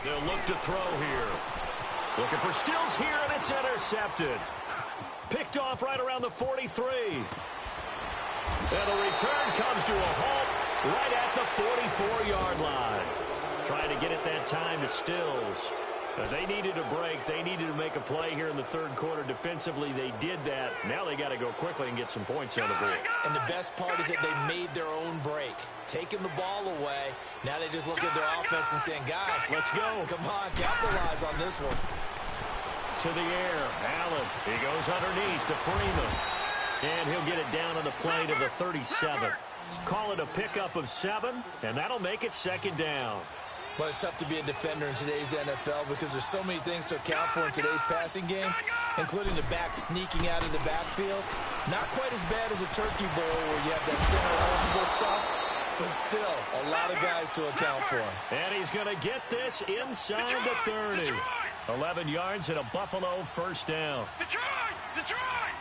Speaker 1: They'll look to throw here. Looking for Stills here, and it's intercepted. Picked off right around the 43. And the return comes to a halt right at the 44-yard line. Trying to get it that time to Stills. They needed a break. They needed to make a play here in the third quarter. Defensively, they did that. Now they got to go quickly and get some points on the board.
Speaker 2: And the best part is that they made their own break. Taking the ball away. Now they just look at their offense and saying, guys,
Speaker 1: let's go.
Speaker 2: Come on, capitalize on this one.
Speaker 1: To the air. Allen. He goes underneath to Freeman. And he'll get it down on the play to the 37. Call it a pickup of 7, and that'll make it second down.
Speaker 2: Well, it's tough to be a defender in today's NFL because there's so many things to account for in today's passing game, including the back sneaking out of the backfield. Not quite as bad as a turkey bowl where you have that center-eligible stuff, but still a lot of guys to account for.
Speaker 1: And he's going to get this inside the 30. 11 yards and a Buffalo first down.
Speaker 3: Detroit! Detroit!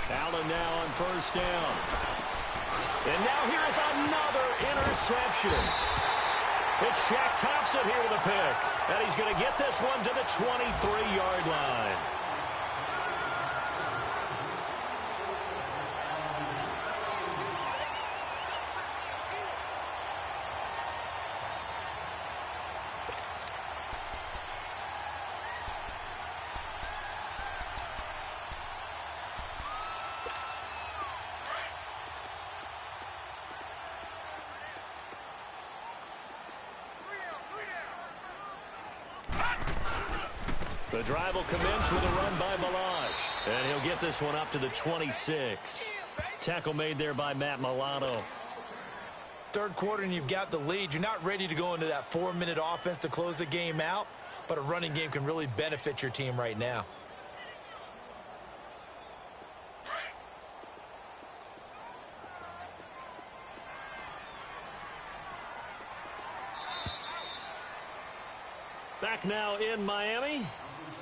Speaker 1: Allen now on first down. And now here is another interception. It's Shaq Thompson here with a pick. And he's going to get this one to the 23-yard line. The drive will commence with a run by Malage. And he'll get this one up to the 26. Tackle made there by Matt Milano.
Speaker 2: Third quarter and you've got the lead. You're not ready to go into that 4-minute offense to close the game out, but a running game can really benefit your team right now.
Speaker 1: Back now in Miami.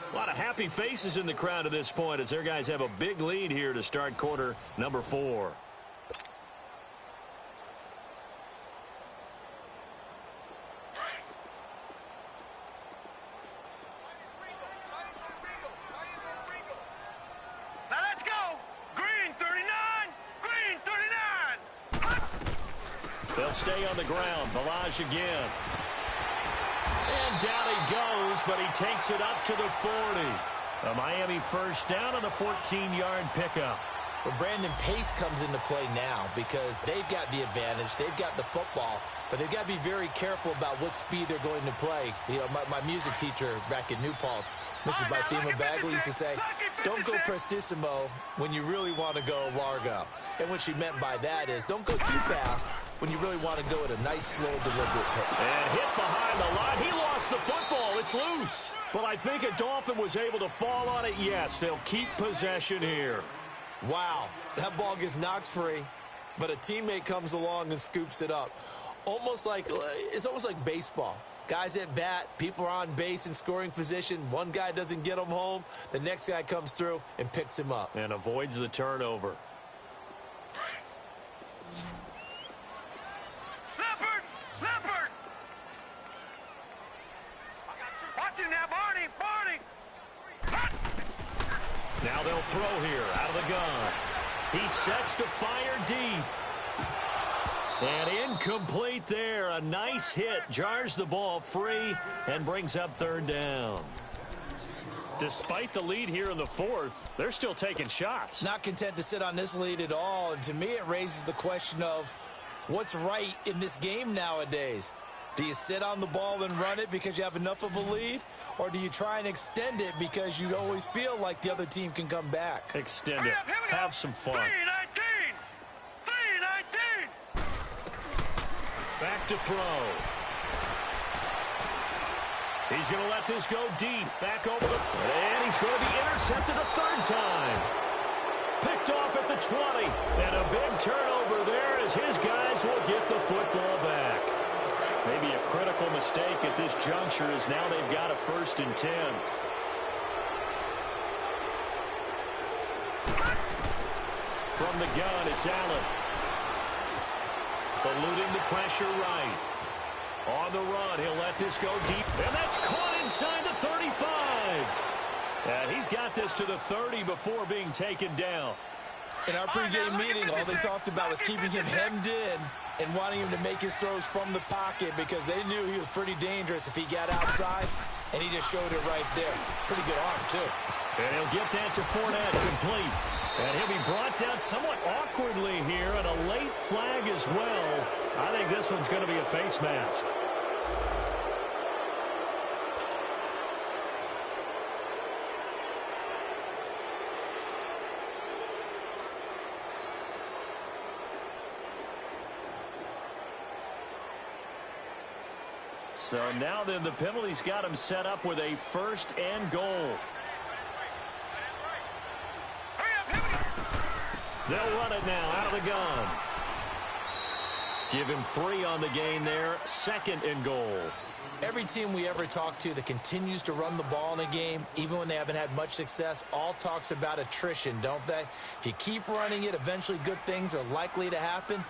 Speaker 1: A lot of happy faces in the crowd at this point as their guys have a big lead here to start quarter number 4.
Speaker 3: Now let's go. Green 39. Green 39.
Speaker 1: They'll stay on the ground. Malage again. And down he goes, but he takes it up to the 40. A Miami first down on the 14-yard pickup.
Speaker 2: But Brandon, pace comes into play now because they've got the advantage. They've got the football, but they've got to be very careful about what speed they're going to play. You know, my music teacher back in New Paltz, Mrs. Barthema Bagley, used to say, don't go prestissimo when you really want to go largo. And what she meant by that is don't go too fast when you really want to go at a nice, slow, deliberate pace.
Speaker 1: And hit behind the line. He lost the football. It's loose. But I think a Dolphin was able to fall on it. Yes, they'll keep possession here.
Speaker 2: Wow, that ball gets knocked free, but a teammate comes along and scoops it up. It's almost like baseball. Guys at bat, people are on base in scoring position. One guy doesn't get him home. The next guy comes through and picks him up.
Speaker 1: And avoids the turnover.
Speaker 3: Leopard! Watching now, Barney!
Speaker 1: Now they'll throw here out of the gun. He sets to fire deep. And incomplete there. A nice hit. Jars the ball free and brings up third down. Despite the lead here in the fourth, they're still taking shots.
Speaker 2: Not content to sit on this lead at all. And to me, it raises the question of what's right in this game nowadays. Do you sit on the ball and run it because you have enough of a lead? or do you try and extend it because you always feel like the other team can come back?
Speaker 1: Extend it. Have some fun.
Speaker 3: 319! 319!
Speaker 1: Back to throw. He's going to let this go deep. Back over the... And he's going to be intercepted a third time. Picked off at the 20. And a big turnover there as his guys will get the football back. Maybe a critical mistake at this juncture as now they've got a 1st and 10. From the gun, it's Allen. Eluding the pressure right. On the run, he'll let this go deep. And that's caught inside the 35. And he's got this to the 30 before being taken down.
Speaker 2: In our pregame meeting, all they talked about was keeping him hemmed in and wanting him to make his throws from the pocket because they knew he was pretty dangerous if he got outside, and he just showed it right there. Pretty good arm, too.
Speaker 1: And he'll get that to Fournette, complete. And he'll be brought down somewhat awkwardly here, and a late flag as well. I think this one's going to be a face mask. So now then the penalty's got him set up with a 1st and goal. They'll run it now out of the gun. Give him 3 on the game there. 2nd and goal.
Speaker 2: Every team we ever talk to that continues to run the ball in a game, even when they haven't had much success, all talks about attrition, don't they? If you keep running it, eventually good things are likely to happen.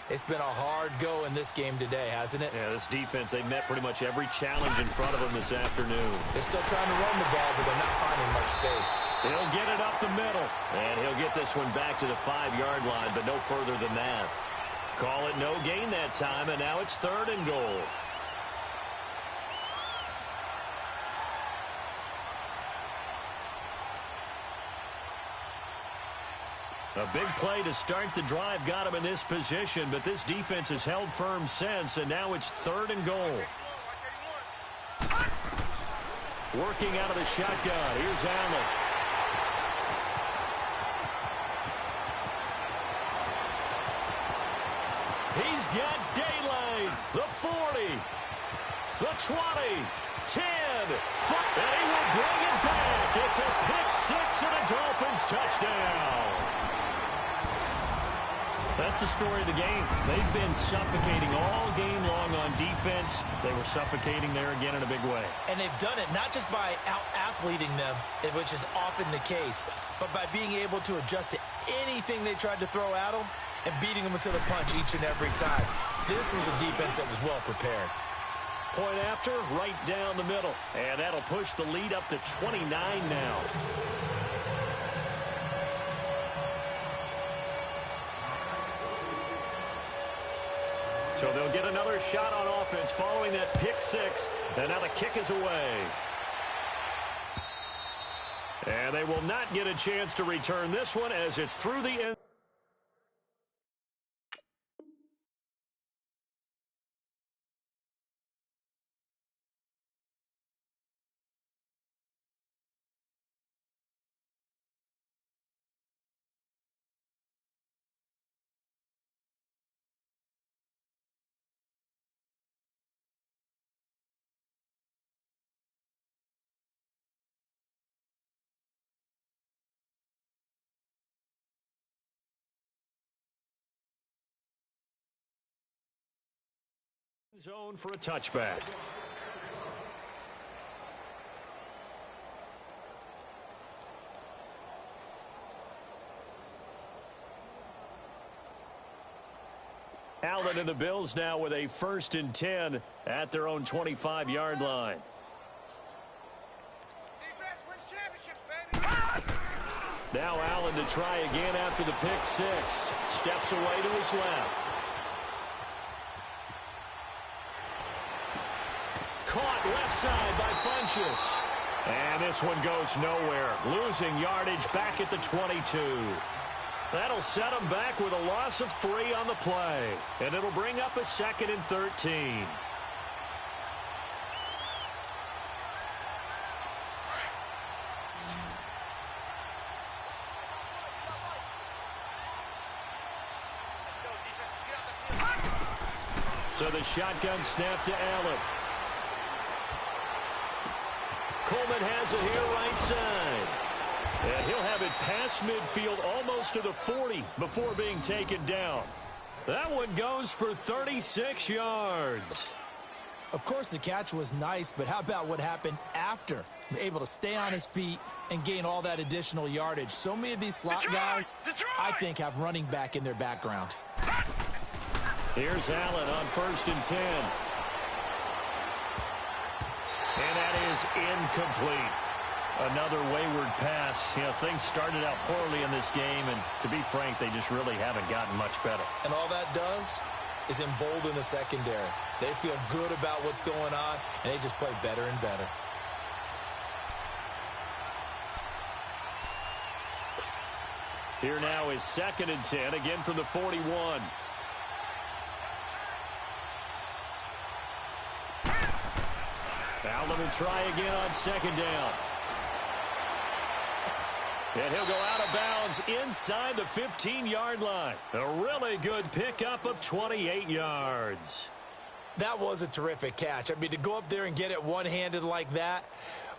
Speaker 2: It's been a hard go in this game today, hasn't it?
Speaker 1: Yeah, this defense, they met pretty much every challenge in front of them this afternoon.
Speaker 2: They're still trying to run the ball, but they're not finding much space.
Speaker 1: He'll get it up the middle, and he'll get this one back to the 5-yard line, but no further than that. Call it no gain that time, and now it's 3rd and goal. A big play to start the drive got him in this position, but this defense has held firm since, and now it's 3rd and goal. Working out of the shotgun. Here's Allen. He's got daylight. The 40. The 20. 10. 5. And he will bring it back. It's a pick-6 and a Dolphins touchdown. That's the story of the game. They've been suffocating all game long on defense. They were suffocating there again in a big way.
Speaker 2: And they've done it not just by out-athleting them, which is often the case, but by being able to adjust to anything they tried to throw at them and beating them to the punch each and every time. This was a defense that was well prepared.
Speaker 1: Point after, right down the middle. And that'll push the lead up to 29 now. So they'll get another shot on offense following that pick-6. And now the kick is away. And they will not get a chance to return this one as it's through the end. Zone for a touchback. Allen and the Bills now with a 1st and 10 at their own 25-yard line.
Speaker 3: Defense wins championships, baby.
Speaker 1: Now Allen to try again after the pick-6. Steps away to his left. Caught left side by Funchess. And this one goes nowhere. Losing yardage back at the 22. That'll set them back with a loss of 3 on the play. And it'll bring up a 2nd and 13. So the shotgun snap to Allen. Coleman has it here right side. And he'll have it past midfield almost to the 40 before being taken down. That one goes for 36 yards.
Speaker 2: Of course, the catch was nice, but how about what happened after? Able to stay on his feet and gain all that additional yardage. So many of these slot guys, I think, have running back in their background.
Speaker 1: Here's Allen on 1st and 10. And that is incomplete. Another wayward pass. You know, things started out poorly in this game, and to be frank, they just really haven't gotten much better.
Speaker 2: And all that does is embolden the secondary. They feel good about what's going on, and they just play better and better.
Speaker 1: Here now is 2nd and 10, again from the 41. Allen will try again on 2nd down. And he'll go out of bounds inside the 15-yard line. A really good pickup of 28 yards.
Speaker 2: That was a terrific catch. I mean, to go up there and get it one-handed like that,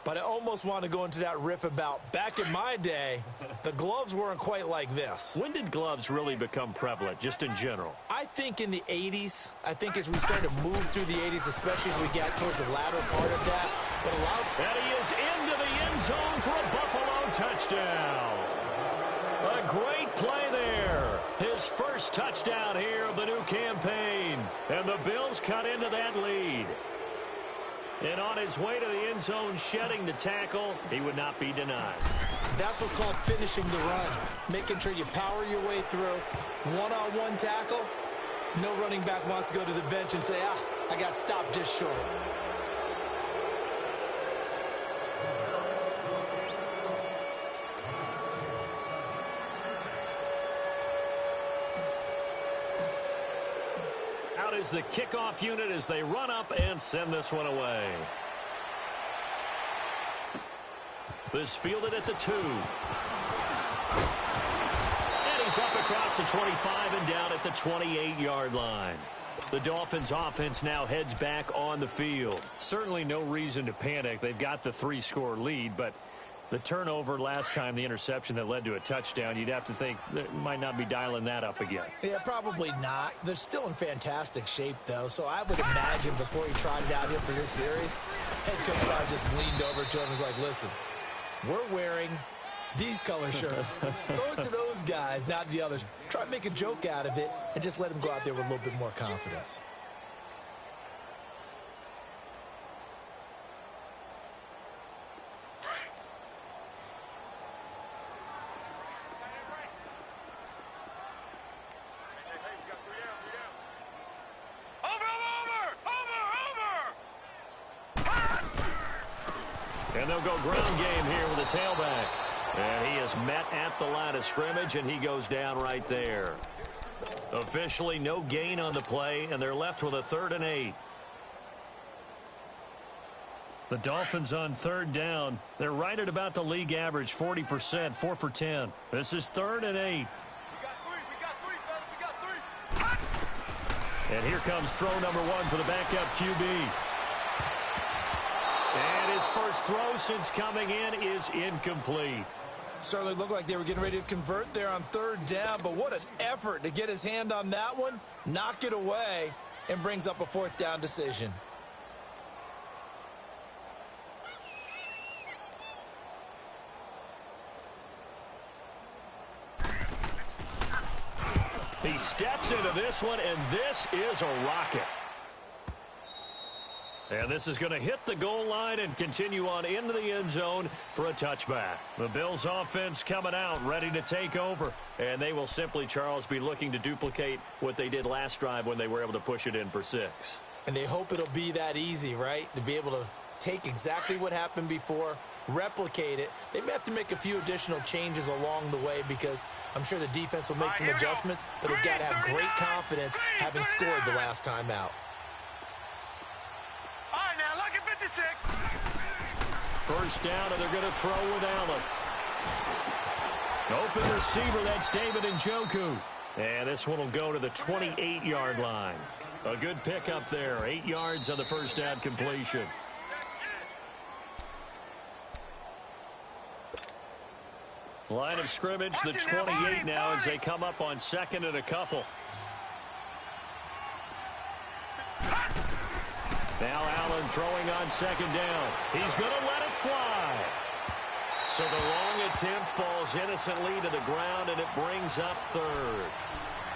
Speaker 2: but I almost want to go into that riff about back in my day, the gloves weren't quite like this.
Speaker 1: When did gloves really become prevalent, just in general?
Speaker 2: I think in the 80s. I think as we started to move through the 80s, especially as we got towards the latter part of that. But a lot.
Speaker 1: And he is into the end zone for a Buffalo touchdown. A great play there. His first touchdown here of the new campaign. And the Bills cut into that lead. And on his way to the end zone, shedding the tackle, he would not be denied.
Speaker 2: That's what's called finishing the run. Making sure you power your way through. One-on-one tackle. No running back wants to go to the bench and say, I got stopped just short.
Speaker 1: Out is the kickoff unit as they run up and send this one away. This fielded at the 2. And he's up across the 25 and down at the 28-yard line. The Dolphins offense now heads back on the field. Certainly no reason to panic. They've got the 3-score lead, but the turnover last time, the interception that led to a touchdown, you'd have to think they might not be dialing that up again.
Speaker 2: Yeah, probably not. They're still in fantastic shape, though, so I would imagine before he tried it out here for this series, head coach probably just leaned over to him and was like, listen, we're wearing these color shirts. Throw it to those guys, not the others. Try to make a joke out of it and just let him go out there with a little bit more confidence.
Speaker 1: And they'll go ground game here with a tailback. And he is met at the line of scrimmage, and he goes down right there. Officially no gain on the play, and they're left with a 3rd and 8. The Dolphins on 3rd down. They're right at about the league average, 40%, 4 for 10. This is 3rd and 8.
Speaker 3: We got three, fellas, we got three.
Speaker 1: And here comes throw number 1 for the backup QB. And his first throw since coming in is incomplete.
Speaker 2: Certainly looked like they were getting ready to convert there on 3rd down, but what an effort to get his hand on that one, knock it away, and brings up a 4th down decision.
Speaker 1: He steps into this one, and this is a rocket. And this is going to hit the goal line and continue on into the end zone for a touchback. The Bills offense coming out, ready to take over. And they will simply, Charles, be looking to duplicate what they did last drive when they were able to push it in for 6.
Speaker 2: And they hope it'll be that easy, right? To be able to take exactly what happened before, replicate it. They may have to make a few additional changes along the way because I'm sure the defense will make some adjustments, but they've got to have great confidence having scored the last time out.
Speaker 3: All right, now, look at 56.
Speaker 1: First down, and they're going to throw with Allen. Open receiver, that's David Njoku. And this one will go to the 28-yard line. A good pickup there. 8 yards on the first down completion. Line of scrimmage, the 28 now as they come up on second and a couple. Now Allen throwing on second down. He's going to let it fly. So the long attempt falls innocently to the ground, and it brings up third.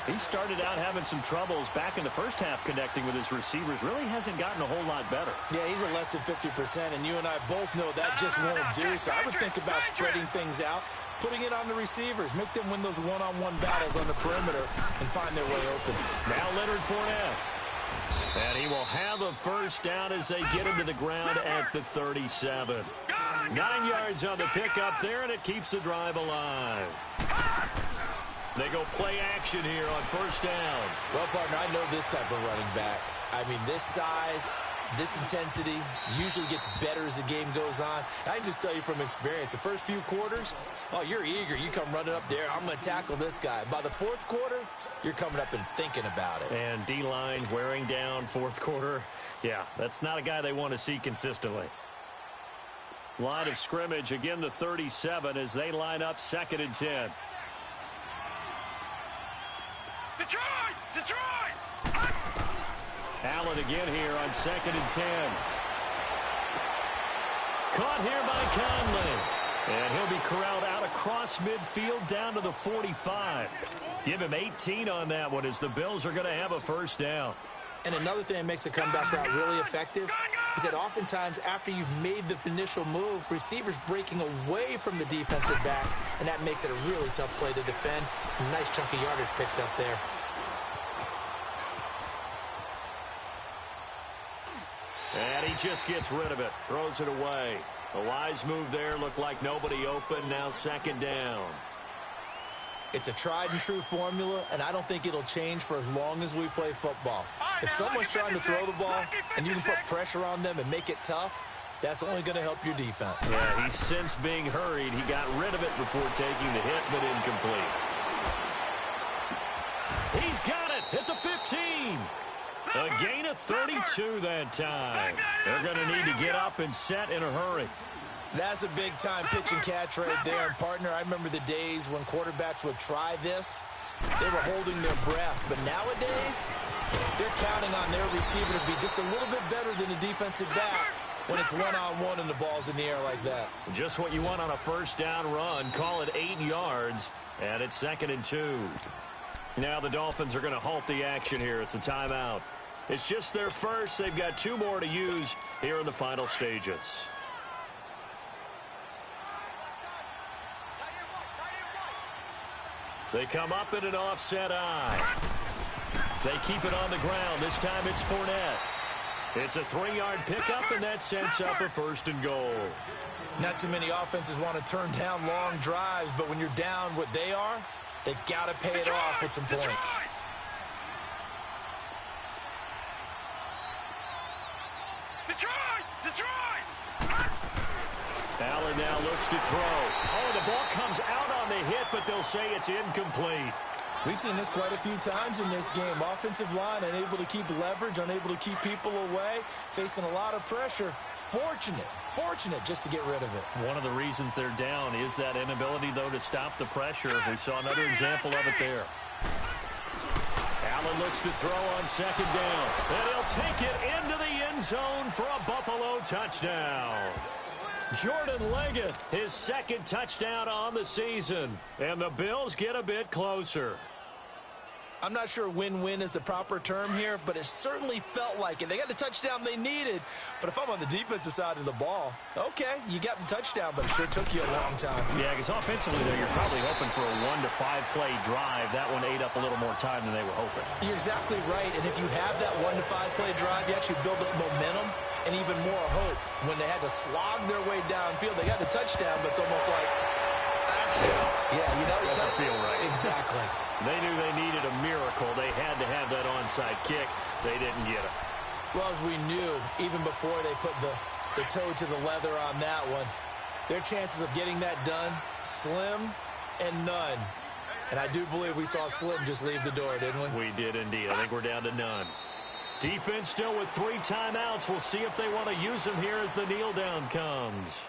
Speaker 1: He started out having some troubles back in the first half connecting with his receivers. Really hasn't gotten a whole lot better.
Speaker 2: Yeah, he's at less than 50%, and you and I both know that just won't do. So I would think about spreading things out, putting it on the receivers, make them win those one-on-one battles on the perimeter and find their way open.
Speaker 1: Now Leonard Fournette. And he will have a first down as they get him to the ground at the 37. 9 yards on the pickup there, and it keeps the drive alive. They go play action here on first down.
Speaker 2: Well, partner, I know this type of running back. I mean, this size, this intensity usually gets better as the game goes on. I can just tell you from experience, the first few quarters, oh, you're eager. You come running up there, I'm going to tackle this guy. By the fourth quarter, you're coming up and thinking about it.
Speaker 1: And D-line wearing down fourth quarter. Yeah, that's not a guy they want to see consistently. Line of scrimmage, again the 37 as they line up second and 10.
Speaker 3: Detroit! Detroit!
Speaker 1: Allen again here on second and 10. Caught here by Conley. And he'll be corralled out across midfield down to the 45. Give him 18 on that one as the Bills are going to have a first down.
Speaker 2: And another thing that makes the comeback route really effective is that oftentimes after you've made the initial move, receivers breaking away from the defensive back, and that makes it a really tough play to defend. A nice chunk of yardage picked up there.
Speaker 1: And he just gets rid of it, throws it away. A wise move there, looked like nobody open, now second down.
Speaker 2: It's a tried-and-true formula, and I don't think it'll change for as long as we play football. If someone's trying to throw the ball and you can put pressure on them and make it tough, that's only going to help your defense.
Speaker 1: Yeah, he's since being hurried. He got rid of it before taking the hit, but incomplete. He's got it at the 15. A gain of 32 that time. They're going to need to get up and set in a hurry.
Speaker 2: That's a big-time pitch and catch right there. And, partner, I remember the days when quarterbacks would try this. They were holding their breath. But nowadays, they're counting on their receiver to be just a little bit better than the defensive back when it's one-on-one and the ball's in the air like that.
Speaker 1: Just what you want on a first down run. Call it 8 yards, and it's second and 2. Now the Dolphins are going to halt the action here. It's a timeout. It's just their first. They've got 2 more to use here in the final stages. They come up in an offset eye. They keep it on the ground. This time it's Fournette. It's a 3-yard pickup, and that sets up a first and goal.
Speaker 2: Not too many offenses want to turn down long drives, but when you're down what they are, they've got to pay it off with some points.
Speaker 3: Detroit! Detroit!
Speaker 1: Allen now looks to throw. Oh, the ball comes out on the hit, but they'll say it's incomplete.
Speaker 2: We've seen this quite a few times in this game. Offensive line unable to keep leverage, unable to keep people away, facing a lot of pressure. Fortunate just to get rid of it.
Speaker 1: One of the reasons they're down is that inability, though, to stop the pressure. We saw another example of it there. Allen looks to throw on second down, and he'll take it into the end zone for a Buffalo touchdown. Jordan Leggett, his second touchdown on the season, and the Bills get a bit closer.
Speaker 2: I'm not sure win-win is the proper term here, but it certainly felt like it. They got the touchdown they needed, but if I'm on the defensive side of the ball, okay, you got the touchdown, but it sure took you a long time.
Speaker 1: Yeah, because offensively, though, you're probably hoping for a 1 to 5 play drive. That one ate up a little more time than they were hoping.
Speaker 2: You're exactly right, and if you have that 1 to 5 play drive, you actually build up momentum and even more hope. When they had to slog their way downfield, they got the touchdown, but it's almost like, yeah, you know,
Speaker 1: it doesn't feel right.
Speaker 2: Exactly.
Speaker 1: They knew they needed a miracle. They had to have that onside kick. They didn't get it.
Speaker 2: Well, as we knew, even before they put the toe to the leather on that one, their chances of getting that done, slim and none. And I do believe we saw slim just leave the door, didn't we?
Speaker 1: We did indeed. I think we're down to none. Defense still with 3 timeouts. We'll see if they want to use them here as the kneel down comes.